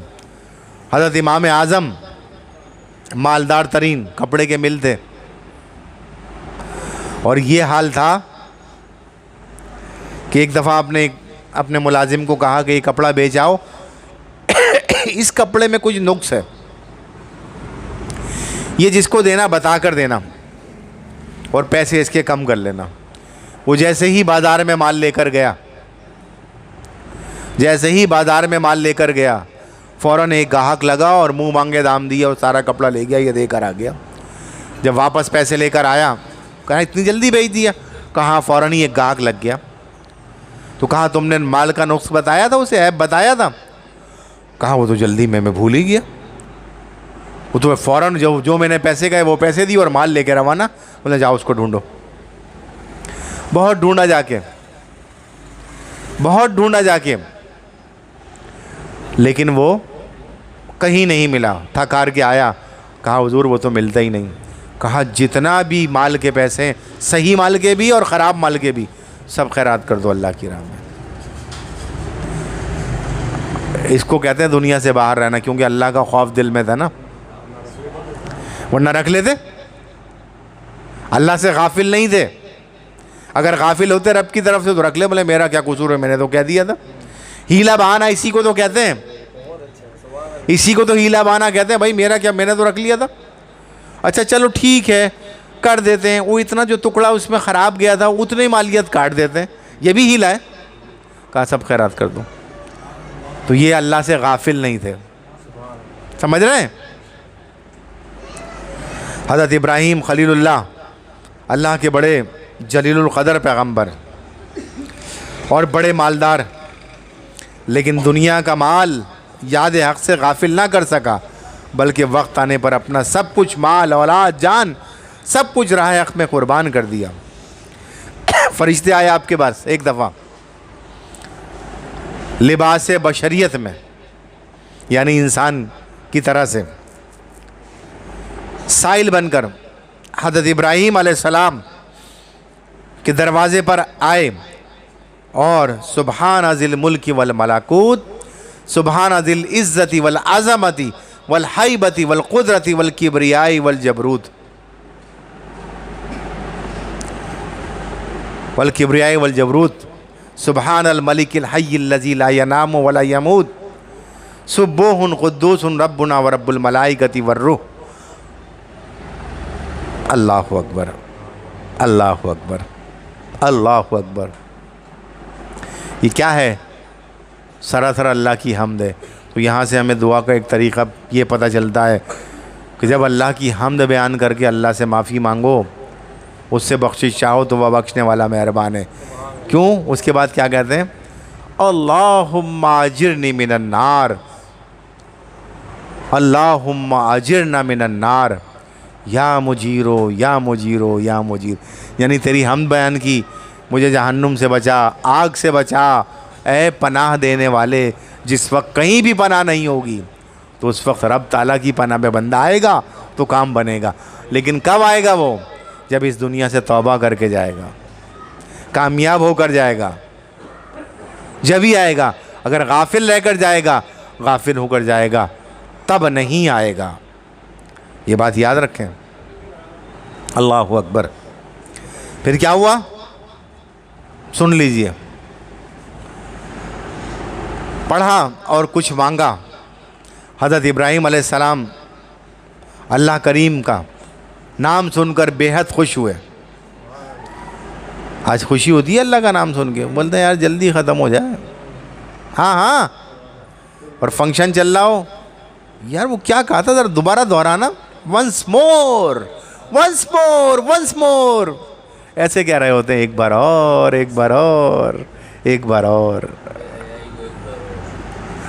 حضرت امام اعظم مالدار ترین, کپڑے کے مل تھے. اور یہ حال تھا کہ ایک دفعہ آپ نے اپنے ملازم کو کہا کہ یہ کپڑا بیچ آؤ, اس کپڑے میں کچھ نقص ہے, یہ جس کو دینا بتا کر دینا اور پیسے اس کے کم کر لینا. وہ جیسے ہی بازار میں مال لے کر گیا, جیسے ہی بازار میں مال لے کر گیا, فوراً ایک گاہک لگا اور منہ مانگے دام دیا اور سارا کپڑا لے گیا, یہ دے کر آ گیا. جب واپس پیسے لے کر آیا, کہا اتنی جلدی بیچ دیا؟ کہا فوراً ہی ایک گاہک لگ گیا. تو کہا تم نے مال کا نقص بتایا تھا, اسے عیب بتایا تھا؟ کہا وہ تو جلدی میں بھول ہی گیا. وہ تو فوراً جو میں نے پیسے کہے وہ پیسے دی اور مال لے کے روانہ. بولے جاؤ اس کو ڈھونڈو. بہت ڈھونڈا جا کے, بہت ڈھونڈا جا کے, لیکن وہ کہیں نہیں ملا. تھک ہار کے آیا, کہا حضور وہ تو ملتا ہی نہیں. کہا جتنا بھی مال کے پیسے, صحیح مال کے بھی اور خراب مال کے بھی, سب خیرات کر دو اللہ کی راہ میں. اس کو کہتے ہیں دنیا سے باہر رہنا, کیونکہ اللہ کا خوف دل میں تھا نا, ورنہ رکھ لیتے. اللہ سے غافل نہیں تھے. اگر غافل ہوتے رب کی طرف سے تو رکھ لے, بولے میرا کیا قصور ہے, میں نے تو کہہ دیا تھا. ہیلا بہانا اسی کو تو کہتے ہیں, اسی کو تو ہیلا بہانا کہتے ہیں. بھائی میرا کیا, میں نے تو رکھ لیا تھا. اچھا چلو ٹھیک ہے کر دیتے ہیں, وہ اتنا جو ٹکڑا اس میں خراب گیا تھا اتنی مالیت کاٹ دیتے ہیں, یہ بھی ہیلا ہے. کہا سب خیرات کر دو. تو یہ اللہ سے غافل نہیں تھے. سمجھ رہے ہیں؟ حضرت ابراہیم خلیل اللہ, اللہ کے بڑے جلیل القدر پیغمبر, اور بڑے مالدار، لیکن دنیا کا مال یاد حق سے غافل نہ کر سکا، بلکہ وقت آنے پر اپنا سب کچھ، مال، اولاد، جان، سب کچھ راہ حق میں قربان کر دیا۔ فرشتے آئے آپ کے پاس ایک دفعہ لباس بشریت میں، یعنی انسان کی طرح سے، سائل بن کر حضرت ابراہیم علیہ السلام کے دروازے پر آئے اور سبحان ذی الملک والملکوت، سبحان ذی العزت والعظمت والحیبت والقدرت والکبریاء والجبروت سبحان الملک الحی الذی لا ینام ولا یموت سبوح قدوس ربنا ورب الملائکۃ والروح۔ اللہ اکبر، اللہ اکبر، اللہ اکبر۔ یہ کیا ہے؟ سراسر اللہ کی حمد ہے۔ تو یہاں سے ہمیں دعا کا ایک طریقہ یہ پتہ چلتا ہے کہ جب اللہ کی حمد بیان کر کے اللہ سے معافی مانگو، اس سے بخشش چاہو تو وہ بخشنے والا مہربان ہے۔ کیوں؟ اس کے بعد کیا کہتے ہیں؟ اللہم اجرنی من النار، اللہم اجرنا من النار، یا مجیرو یا مجیرو یا مجیر، یعنی تیری حمد بیان کی، مجھے جہنم سے بچا، آگ سے بچا، اے پناہ دینے والے۔ جس وقت کہیں بھی پناہ نہیں ہوگی تو اس وقت رب تعالیٰ کی پناہ پہ بندہ آئے گا تو کام بنے گا۔ لیکن کب آئے گا وہ؟ جب اس دنیا سے توبہ کر کے جائے گا، کامیاب ہو کر جائے گا، جب ہی آئے گا۔ اگر غافل رہ کر جائے گا، غافل ہو کر جائے گا، تب نہیں آئے گا۔ یہ بات یاد رکھیں۔ اللہ اکبر۔ پھر کیا ہوا؟ سن لیجئے۔ پڑھا اور کچھ مانگا۔ حضرت ابراہیم علیہ السلام اللہ کریم کا نام سن کر بے حد خوش ہوئے۔ آج خوشی ہوتی ہے اللہ کا نام سن کے، بولتے ہیں یار جلدی ختم ہو جائے۔ ہاں ہاں، اور فنکشن چل رہا ہو، یار وہ کیا کہا تھا ذرا دوبارہ دہرانا، once more once more once more, ایسے کہہ رہے ہوتے ہیں، ایک بار اور، ایک بار اور، ایک بار اور۔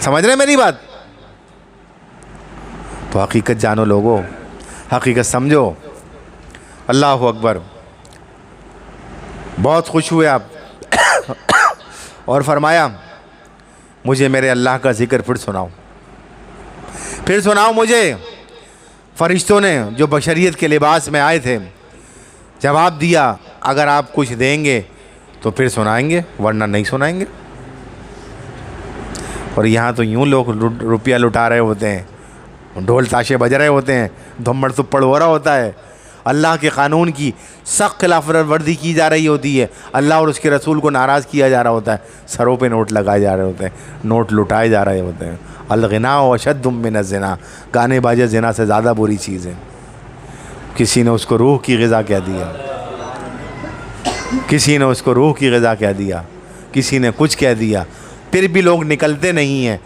سمجھ رہے ہیں میری بات؟ تو حقیقت جانو لوگو، حقیقت سمجھو۔ اللہ اکبر۔ بہت خوش ہوئے آپ اور فرمایا مجھے میرے اللہ کا ذکر پھر سناؤ، پھر سناؤ مجھے۔ فرشتوں نے جو بشریت کے لباس میں آئے تھے جواب دیا، اگر آپ کچھ دیں گے تو پھر سنائیں گے، ورنہ نہیں سنائیں گے۔ اور یہاں تو یوں لوگ روپیہ لٹا رہے ہوتے ہیں، ڈھول تاشے بج رہے ہوتے ہیں، دھمڑ تپڑ ہو رہا ہوتا ہے، اللہ کے قانون کی سخت خلاف ورزی کی جا رہی ہوتی ہے، اللہ اور اس کے رسول کو ناراض کیا جا رہا ہوتا ہے، سروں پہ نوٹ لگائے جا رہے ہوتے ہیں، نوٹ لٹائے جا رہے ہوتے ہیں۔ الغنا اشد من الزنا، گانے باجے زنا سے زیادہ بری چیز ہے۔ کسی نے اس کو روح کی غذا کہہ دیا، کسی نے اس کو روح کی غذا کہہ دیا، کسی نے کچھ کہہ دیا، پھر بھی لوگ نکلتے نہیں ہیں،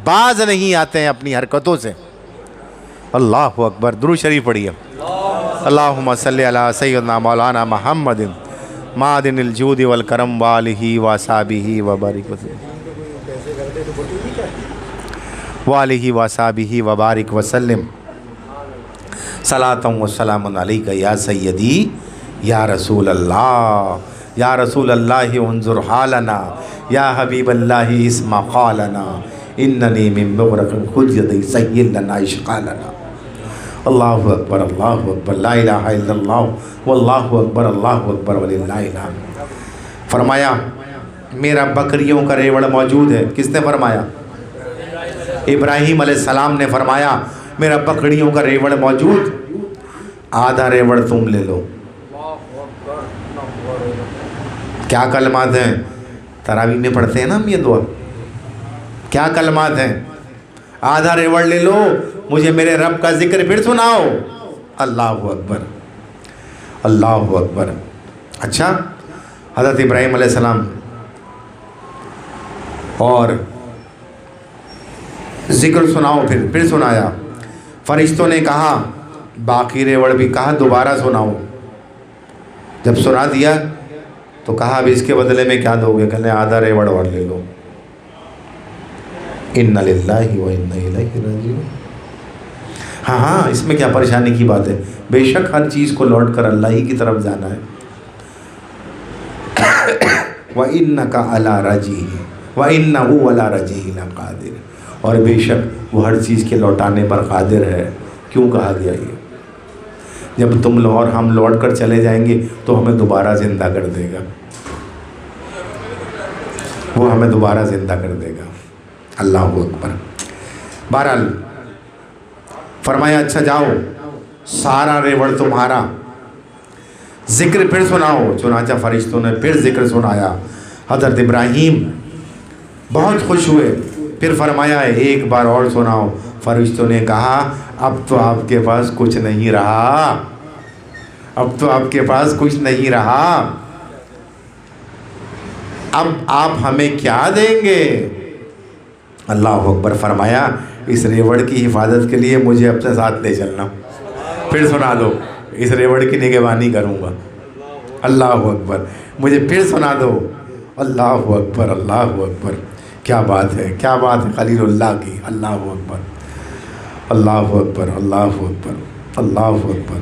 باز نہیں آتے ہیں اپنی حرکتوں سے۔ اللہ اکبر۔ درود شریف پڑھیے۔ اللہم صلی علی سیدنا مولانا محمد معدن الجود والکرم والہ وصحبہ وبارک وسلم والہ وصحبہ وبارک وسلم صلاۃ و سلام علیک یا سیدی یا رسول اللہ، یا رسول اللہ انظر حالنا، یا حبیب اللہ اسمع قالنا، اننی من مغرق خذ یدی سہل لنا اشقالنا۔ اللہ اکبر، اللہ اکبر، لا الہ الا اللہ واللہ اکبر، اللہ اکبر وللہ الحمد۔ فرمایا میرا بکریوں کا ریوڑ موجود ہے۔ کس نے فرمایا؟ ابراہیم علیہ السلام نے فرمایا میرا بکریوں کا ریوڑ موجود، آدھا ریوڑ تم لے لو۔ کیا کلمات ہیں؟ تراویح میں پڑھتے ہیں نا ہم یہ دعا، کیا کلمات ہیں؟ آدھا ریوڑ لے لو، مجھے میرے رب کا ذکر پھر سناؤ۔ اللہ اکبر، اللہ اکبر۔ اچھا، حضرت ابراہیم علیہ السلام اور ذکر سناؤ، پھر سنایا۔ فرشتوں نے کہا باقی ریوڑ بھی کہا دوبارہ سناؤ۔ جب سنا دیا تو کہا اب اس کے بدلے میں کیا دو گے؟ کہنے آدھا ریوڑ اور لے لو۔ اِنَّ لِلَّهِ وَإِنَّ إِلَيْهِ رَاجِعُونَ۔ ہاں اس میں کیا پریشانی کی بات ہے؟ بے شک ہر چیز کو لوٹ کر اللہ ہی کی طرف جانا ہے۔ وَإِنَّكَ عَلَىٰ رَجْعِهِ وَإِنَّهُ عَلَىٰ رَجْعِهِ لَقَادِرٌ، اور بے شک وہ ہر چیز کے لوٹانے پر قادر ہے۔ کیوں کہا گیا یہ؟ جب تم اور ہم لوٹ کر چلے جائیں گے تو ہمیں دوبارہ زندہ کر دے گا، وہ ہمیں دوبارہ زندہ کر دے گا۔ اللہ اکبر۔ بہرحال فرمایا اچھا جاؤ، سارا ریوڑ تمہارا، ذکر پھر سناؤ۔ چنانچہ فرشتوں نے پھر ذکر سنایا۔ حضرت ابراہیم بہت خوش ہوئے، پھر فرمایا ایک بار اور سناؤ۔ فرشتوں نے کہا اب تو آپ کے پاس کچھ نہیں رہا، اب تو آپ کے پاس کچھ نہیں رہا، اب آپ ہمیں کیا دیں گے؟ اللہ اکبر۔ فرمایا اس ریوڑ کی حفاظت کے لیے مجھے اپنے ساتھ لے چلنا۔ پھر سنا دو، اس ریوڑ کی نگہبانی کروں گا۔ اللہ اکبر۔ مجھے پھر سنا دو۔ اللہ اکبر، اللہ اکبر۔ کیا بات ہے، کیا بات ہے خلیل اللہ کی۔ اللہ اکبر، اللہ اکبر، اللہ اکبر، اللہ اکبر،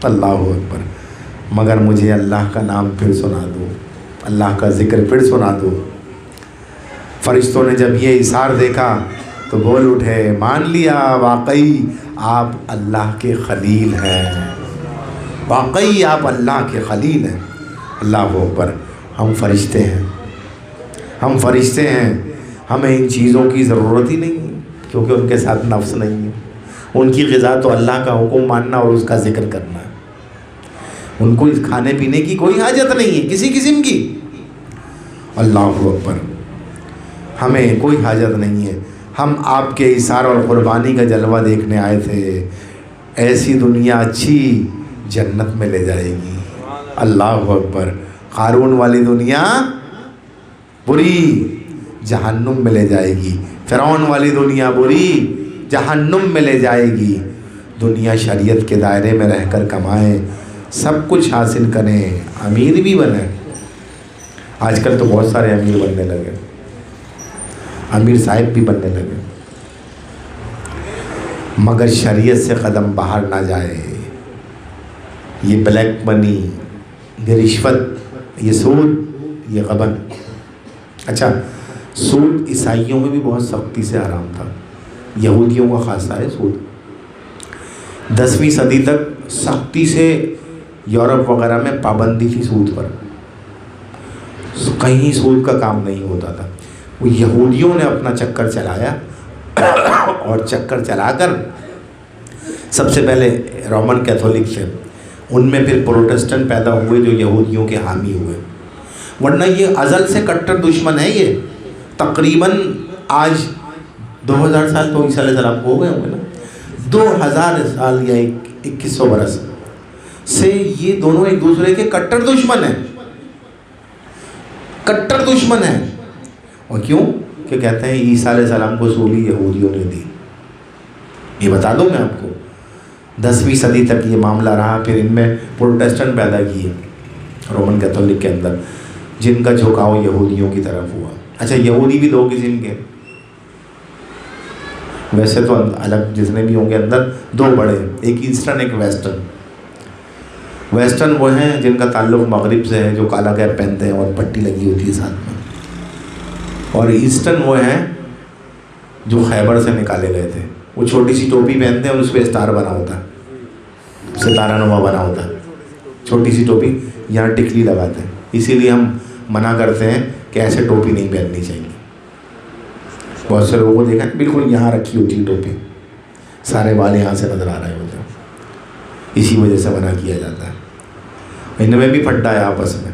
اللہ اکبر۔ مگر مجھے اللہ کا نام پھر سنا دو، اللہ کا ذکر پھر سنا دو۔ فرشتوں نے جب یہ اثار دیکھا تو بول اٹھے مان لیا واقعی آپ اللہ کے خلیل ہیں، واقعی آپ اللہ کے خلیل ہیں۔ اللہ اکبر۔ ہم فرشتے ہیں، ہم فرشتے ہیں، ہمیں ان چیزوں کی ضرورت ہی نہیں ہے، کیونکہ ان کے ساتھ نفس نہیں ہے۔ ان کی غذا تو اللہ کا حکم ماننا اور اس کا ذکر کرنا ہے۔ ان کو کھانے پینے کی کوئی حاجت نہیں ہے کسی قسم کی۔ اللہ اکبر۔ ہمیں کوئی حاجت نہیں ہے، ہم آپ کے اثار اور قربانی کا جلوہ دیکھنے آئے تھے۔ ایسی دنیا اچھی جنت میں لے جائے گی۔ اللہ اکبر۔ قارون والی دنیا بری جہنم میں لے جائے گی، فرعون والی دنیا بری جہنم میں لے جائے گی۔ دنیا شریعت کے دائرے میں رہ کر کمائیں، سب کچھ حاصل کریں، امیر بھی بنیں۔ آج کل تو بہت سارے امیر بننے لگے، امیر صاحب بھی بننے لگے، مگر شریعت سے قدم باہر نہ جائے۔ یہ بلیک منی، یہ رشوت، یہ سود، یہ غبن۔ اچھا سود عیسائیوں میں بھی بہت سختی سے حرام تھا، یہودیوں کا خاصہ ہے سود۔ 10ویں صدی تک سختی سے یورپ وغیرہ میں پابندی تھی سود پر، کہیں سود کا کام نہیں ہوتا تھا۔ وہ یہودیوں نے اپنا چکر چلایا اور چکر چلا کر سب سے پہلے رومن کیتھولک تھے، ان میں پھر پروٹسٹنٹ پیدا ہوئے جو یہودیوں کے حامی ہوئے، ورنہ یہ ازل سے کٹر دشمن ہے۔ یہ تقریباً آج 2000 سال تو عیسیٰ علیہ السلام کو ہو گئے ہوں گے نا، 2000 سال یا 2100 برس سے یہ دونوں ایک دوسرے کے کٹر دشمن ہیں، کٹر دشمن ہیں۔ اور کیوں؟ کہ کہتے ہیں عیسیٰ علیہ السلام کو سولی یہودیوں نے دی۔ یہ بتا دوں میں آپ کو، 10ویں صدی تک یہ معاملہ رہا، پھر ان میں پروٹسٹنٹ پیدا کیے رومن کیتھولک کے اندر، جن کا جھکاؤ یہودیوں کی طرف ہوا۔ اچھا یہودی بھی 2 قسم کے، ویسے تو الگ جتنے بھی ہوں گے اندر 2 بڑے، ایک ایسٹرن ایک ویسٹرن۔ ویسٹرن وہ ہیں جن کا تعلق مغرب سے ہے، جو کالا کیپ پہنتے ہیں اور پٹی لگی ہوتی ہے ساتھ میں، اور ایسٹرن وہ ہیں جو خیبر سے نکالے گئے تھے، وہ چھوٹی سی ٹوپی پہنتے ہیں اور اس پہ اسٹار بنا ہوتا ہے، ستارہ نما بنا ہوتا ہے، چھوٹی سی ٹوپی، یہاں ٹکلی لگاتے ہیں۔ اسی لیے ہم منع کرتے ہیں کہ ایسے ٹوپی نہیں پہننی چاہیے۔ بہت سے لوگوں کو دیکھا بالکل یہاں رکھی ہوتی ہے ٹوپی، سارے بال یہاں سے نظر آ رہے ہوتے ہیں، اسی وجہ سے منع کیا جاتا ہے۔ ان میں بھی پھڈا ہے آپس میں۔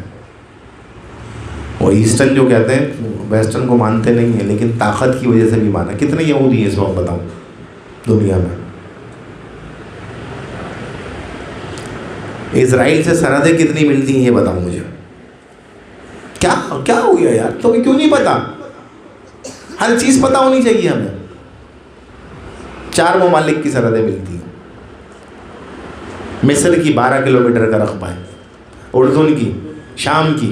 اور ایسٹرن جو کہتے ہیں ویسٹرن کو مانتے نہیں ہیں، لیکن طاقت کی وجہ سے بھی مانا۔ کتنے یہودی ہیں اس وقت بتاؤ دنیا میں؟ اسرائیل سے سرحدیں کتنی ملتی ہیں یہ بتاؤ مجھے۔ کیا ہو گیا یار، تمہیں کیوں نہیں پتا؟ ہر چیز پتا ہونی چاہیے ہمیں۔ 4 ممالک کی سرحدیں ملتی ہیں، مصر کی 12 کلومیٹر کا رقبہ ہے، اردن کی، شام کی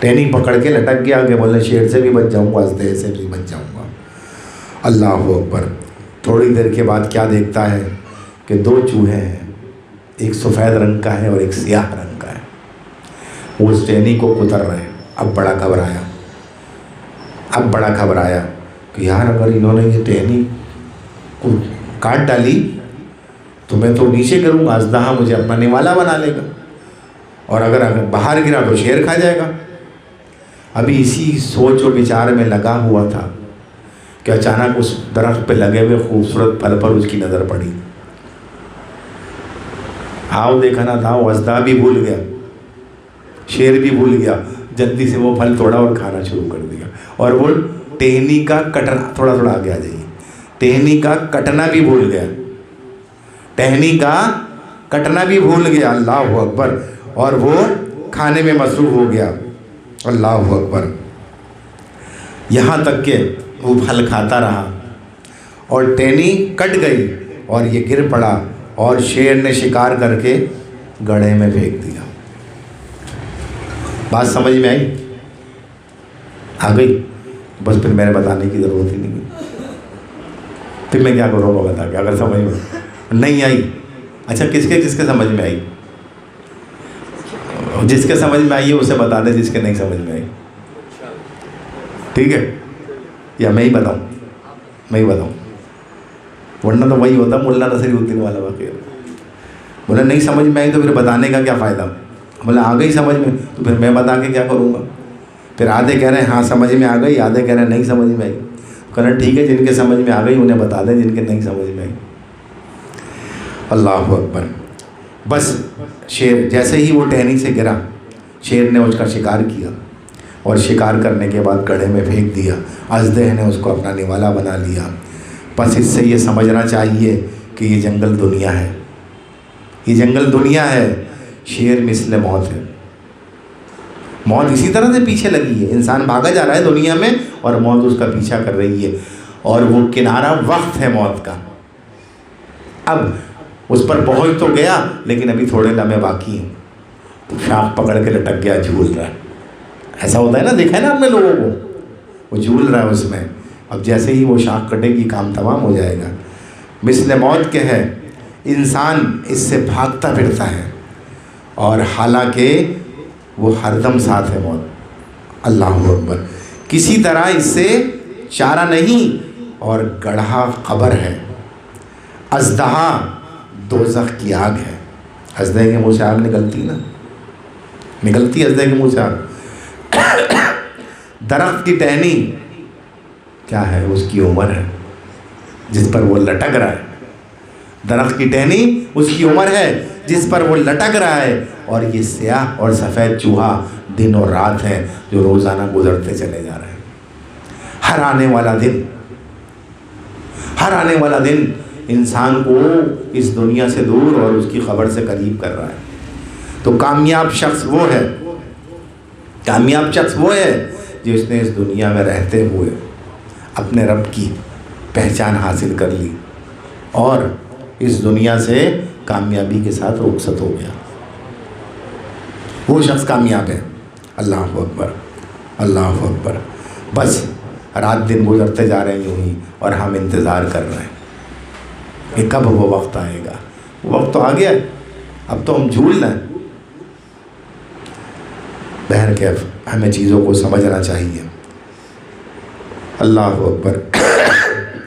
ٹہنی پکڑ کے لٹک گیا کہ بولے شیر سے بھی بچ جاؤں گا، اژدہے سے بھی بچ جاؤں گا۔ اللہ اکبر۔ تھوڑی دیر کے بعد کیا دیکھتا ہے کہ 2 چوہے ہیں، ایک سفید رنگ کا ہے اور ایک سیاہ رنگ کا ہے، وہ اس ٹہنی کو کتر رہے ہیں۔ اب بڑا گھبرایا کہ یار اگر انہوں نے یہ ٹہنی کو کاٹ ڈالی تو میں تو نیچے گروں گا، اژدہا مجھے اپنا نوالا بنا لے گا، اور اگر باہر گرا تو شیر کھا جائے گا۔ ابھی اسی سوچ و بچار میں لگا ہوا تھا کہ اچانک اس درخت پہ لگے ہوئے خوبصورت پھل پر اس کی نظر پڑی۔ آؤ دیکھنا تھا، وہ اژدہا بھی بھول گیا، شیر بھی بھول گیا، جلدی سے وہ پھل توڑا اور کھانا شروع کر دیا۔ اور وہ ٹہنی کا کٹنا، تھوڑا آگے آ جائیے، ٹہنی کا کٹنا بھی بھول گیا، ٹہنی کا کٹنا بھی بھول گیا۔ اللہ اکبر۔ اور وہ کھانے میں مصروف ہو گیا۔ اللہ اکبر۔ یہاں تک کہ وہ پھل کھاتا رہا اور ٹہنی کٹ گئی اور یہ گر پڑا اور شیر نے شکار کر کے گڑھے میں پھینک دیا۔ بات سمجھ میں آئی؟ آ گئی؟ بس پھر میرے بتانے کی ضرورت ہی نہیں ہے، پھر میں کیا کروں گا بتا کے اگر سمجھ میں نہیں آئی۔ اچھا کس کے سمجھ میں آئی؟ جس کے سمجھ میں آئی ہے اسے بتا دے، جس کے نہیں سمجھ میں آئی ٹھیک ہے، یا میں ہی بتاؤں؟ ورنہ تو وہی ہوتا ملا نصیر الدین والا واقعہ، بولا نہیں سمجھ میں آئی تو پھر بتانے کا کیا فائدہ، بولا آ گئی سمجھ میں تو پھر میں بتا کے کیا کروں گا؟ پھر آدھے کہہ رہے ہیں ہاں سمجھ میں آ گئی، آدھے کہہ رہے ہیں نہیں سمجھ میں آئی۔ کہنا ٹھیک ہے، جن کے سمجھ میں آ گئی انہیں بتا دیں، جن کے نہیں سمجھ میں آئی۔ اللہ اکبر۔ بس شیر جیسے ہی وہ ٹہنی سے گرا، شیر نے اس کا شکار کیا اور شکار کرنے کے بعد گڑھے میں پھینک دیا۔ اژدہے نے اس کو اپنا نوالا بنا لیا۔ بس اس سے یہ سمجھنا چاہیے کہ یہ جنگل دنیا ہے، یہ جنگل دنیا ہے۔ شیر مثل موت ہے، موت اسی طرح سے پیچھے لگی ہے، انسان بھاگا جا رہا ہے دنیا میں اور موت اس کا پیچھا کر رہی ہے، اور وہ کنارہ وقت ہے موت کا۔ اب اس پر پہنچ تو گیا لیکن ابھی تھوڑے لمحے باقی ہیں، تو شاخ پکڑ کے لٹک گیا، جھول رہا ہے۔ ایسا ہوتا ہے نا، دیکھا ہے نا آپ نے لوگوں کو، وہ جھول رہا ہے اس میں۔ اب جیسے ہی وہ شاخ کٹے گی کام تمام ہو جائے گا۔ مثل موت کے ہے، انسان اس سے بھاگتا پھرتا ہے اور حالانکہ وہ ہر دم ساتھ ہے موت۔ اللہ اکبر۔ کسی طرح اس سے چارہ نہیں، اور گڑھا قبر ہے۔ اژدہا دوزخ کی آگ ہے۔ اژدہے کے منہ سے آگ نکلتی نا، نکلتی اژدہے کے منہ سے آگ۔ درخت کی ٹہنی کیا ہے؟ اس کی عمر ہے جس پر وہ لٹک رہا ہے۔ درخت کی ٹہنی اس کی عمر ہے جس پر وہ لٹک رہا ہے، اور یہ سیاہ اور سفید چوہا دن اور رات ہیں جو روزانہ گزرتے چلے جا رہے ہیں۔ ہر آنے والا دن انسان کو اس دنیا سے دور اور اس کی خبر سے قریب کر رہا ہے۔ تو کامیاب شخص وہ ہے جس نے اس دنیا میں رہتے ہوئے اپنے رب کی پہچان حاصل کر لی اور اس دنیا سے کامیابی کے ساتھ رخصت ہو گیا۔ وہ شخص کامیاب ہے۔ اللہ اکبر، اللہ اکبر۔ بس رات دن گزرتے جا رہے ہیں یوں ہی، اور ہم انتظار کر رہے ہیں کہ کب وہ وقت آئے گا۔ وہ وقت تو آ گیا، اب تو ہم جھول رہے ہیں۔ بہرکیف ہمیں چیزوں کو سمجھنا چاہیے۔ اللہ اکبر۔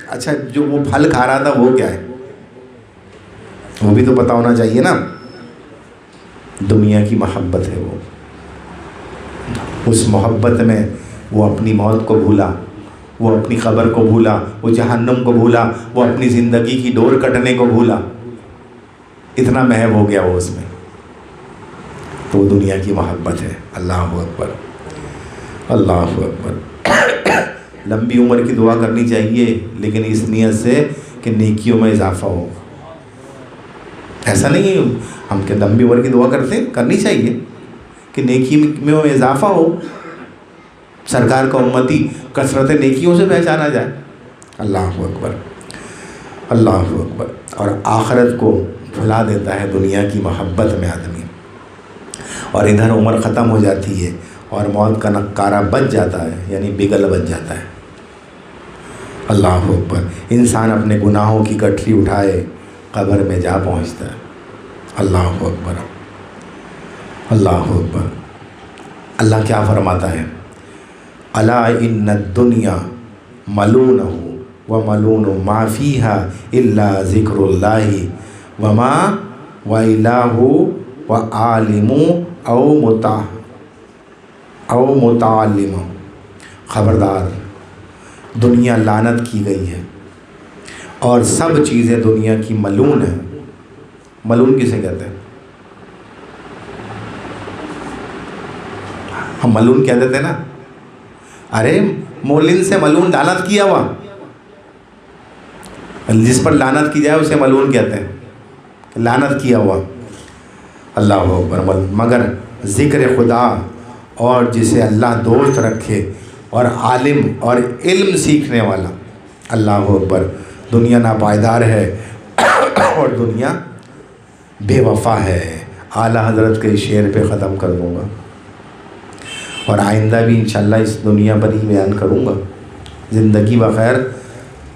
اچھا جو وہ پھل کھا رہا تھا وہ کیا ہے؟ وہ بھی تو پتہ ہونا چاہیے نا۔ دنیا کی محبت ہے وہ، اس محبت میں وہ اپنی موت کو بھولا، وہ اپنی قبر کو بھولا، وہ جہنم کو بھولا، وہ اپنی زندگی کی ڈور کٹنے کو بھولا، اتنا محو ہو گیا وہ اس میں۔ تو وہ دنیا کی محبت ہے۔ اللہ اکبر، اللہ اکبر۔ لمبی عمر کی دعا کرنی چاہیے لیکن اس نیت سے کہ نیکیوں میں اضافہ ہو۔ ایسا نہیں ہے ہم کہ لمبی عمر کی دعا کرنی چاہیے کہ نیکی میں اضافہ ہو، سرکار کا امتی کثرت نیکیوں سے پہچانا جائے۔ اللہ اکبر، اللہ اکبر۔ اور آخرت کو بھلا دیتا ہے دنیا کی محبت میں آدمی، اور ادھر عمر ختم ہو جاتی ہے اور موت کا نقارہ بچ جاتا ہے، یعنی بگل بچ جاتا ہے۔ اللہ اکبر۔ انسان اپنے گناہوں کی گٹھری اٹھائے قبر میں جا پہنچتا ہے۔ اللہ اکبر، اللہ اکبر۔ اللہ کیا فرماتا ہے؟ الا ان الدنیا ملونہ وملون ما فیہا الا ذکر اللہ وما والہ وعالم او متعلم۔ خبردار، دنیا لعنت کی گئی ہے اور سب چیزیں دنیا کی ملون ہیں۔ ملون کسے کہتے ہیں؟ ہم ملون کہتے تھے نا، ارے مولن سے ملون لعنت کیا ہوا، جس پر لعنت کی جائے اسے ملون کہتے ہیں، لعنت کیا ہوا۔ اللہ اکبر۔ مگر ذکر خدا اور جسے اللہ دوست رکھے اور عالم اور علم سیکھنے والا، اللہ اکبر، دنیا ناپائیدار ہے اور دنیا بے وفا ہے۔ اعلیٰ حضرت کے شعر پہ ختم کر دوں گا، اور آئندہ بھی انشاءاللہ اس دنیا پر ہی بیان کروں گا زندگی بخیر،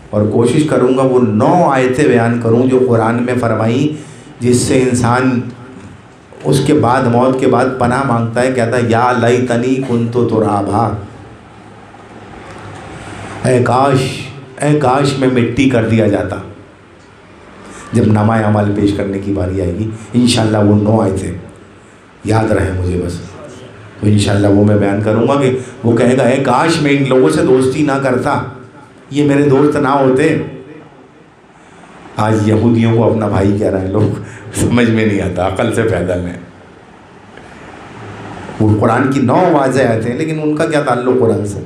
اور کوشش کروں گا وہ 9 آیتیں بیان کروں جو قرآن میں فرمائی، جس سے انسان اس کے بعد، موت کے بعد پناہ مانگتا ہے، کہتا ہے یا لیتنی کنت ترابا، اے کاش میں مٹی کر دیا جاتا۔ جب نامہ اعمال پیش کرنے کی باری آئے گی انشاءاللہ وہ 9 آیتیں یاد رہیں مجھے بس، تو انشاءاللہ وہ میں بیان کروں گا کہ وہ کہے گا اے کاش میں ان لوگوں سے دوستی نہ کرتا، یہ میرے دوست نہ ہوتے۔ آج یہودیوں کو اپنا بھائی کہہ رہے ہیں لوگ، سمجھ میں نہیں آتا، عقل سے پیدل ہیں۔ وہ قرآن کی 9 واضح آیتیں ہیں، لیکن ان کا کیا تعلق قرآن سے؟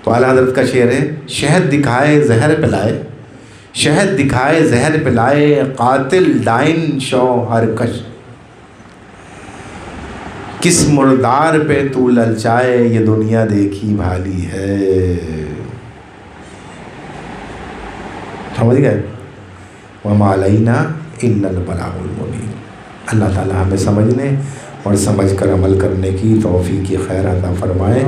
تو اعلیٰ حضرت کا شعر ہے، شہد دکھائے زہر پلائے، شہد دکھائے زہر پلائے، قاتل ڈائن شوہر کش، کس مردار پہ تو للچائے، یہ دنیا دیکھی بھالی ہے۔ سمجھ گئے؟ وما علینا الا البلاغ المبین۔ اللہ تعالیٰ ہمیں سمجھنے اور سمجھ کر عمل کرنے کی توفیق خیر عطا فرمائے۔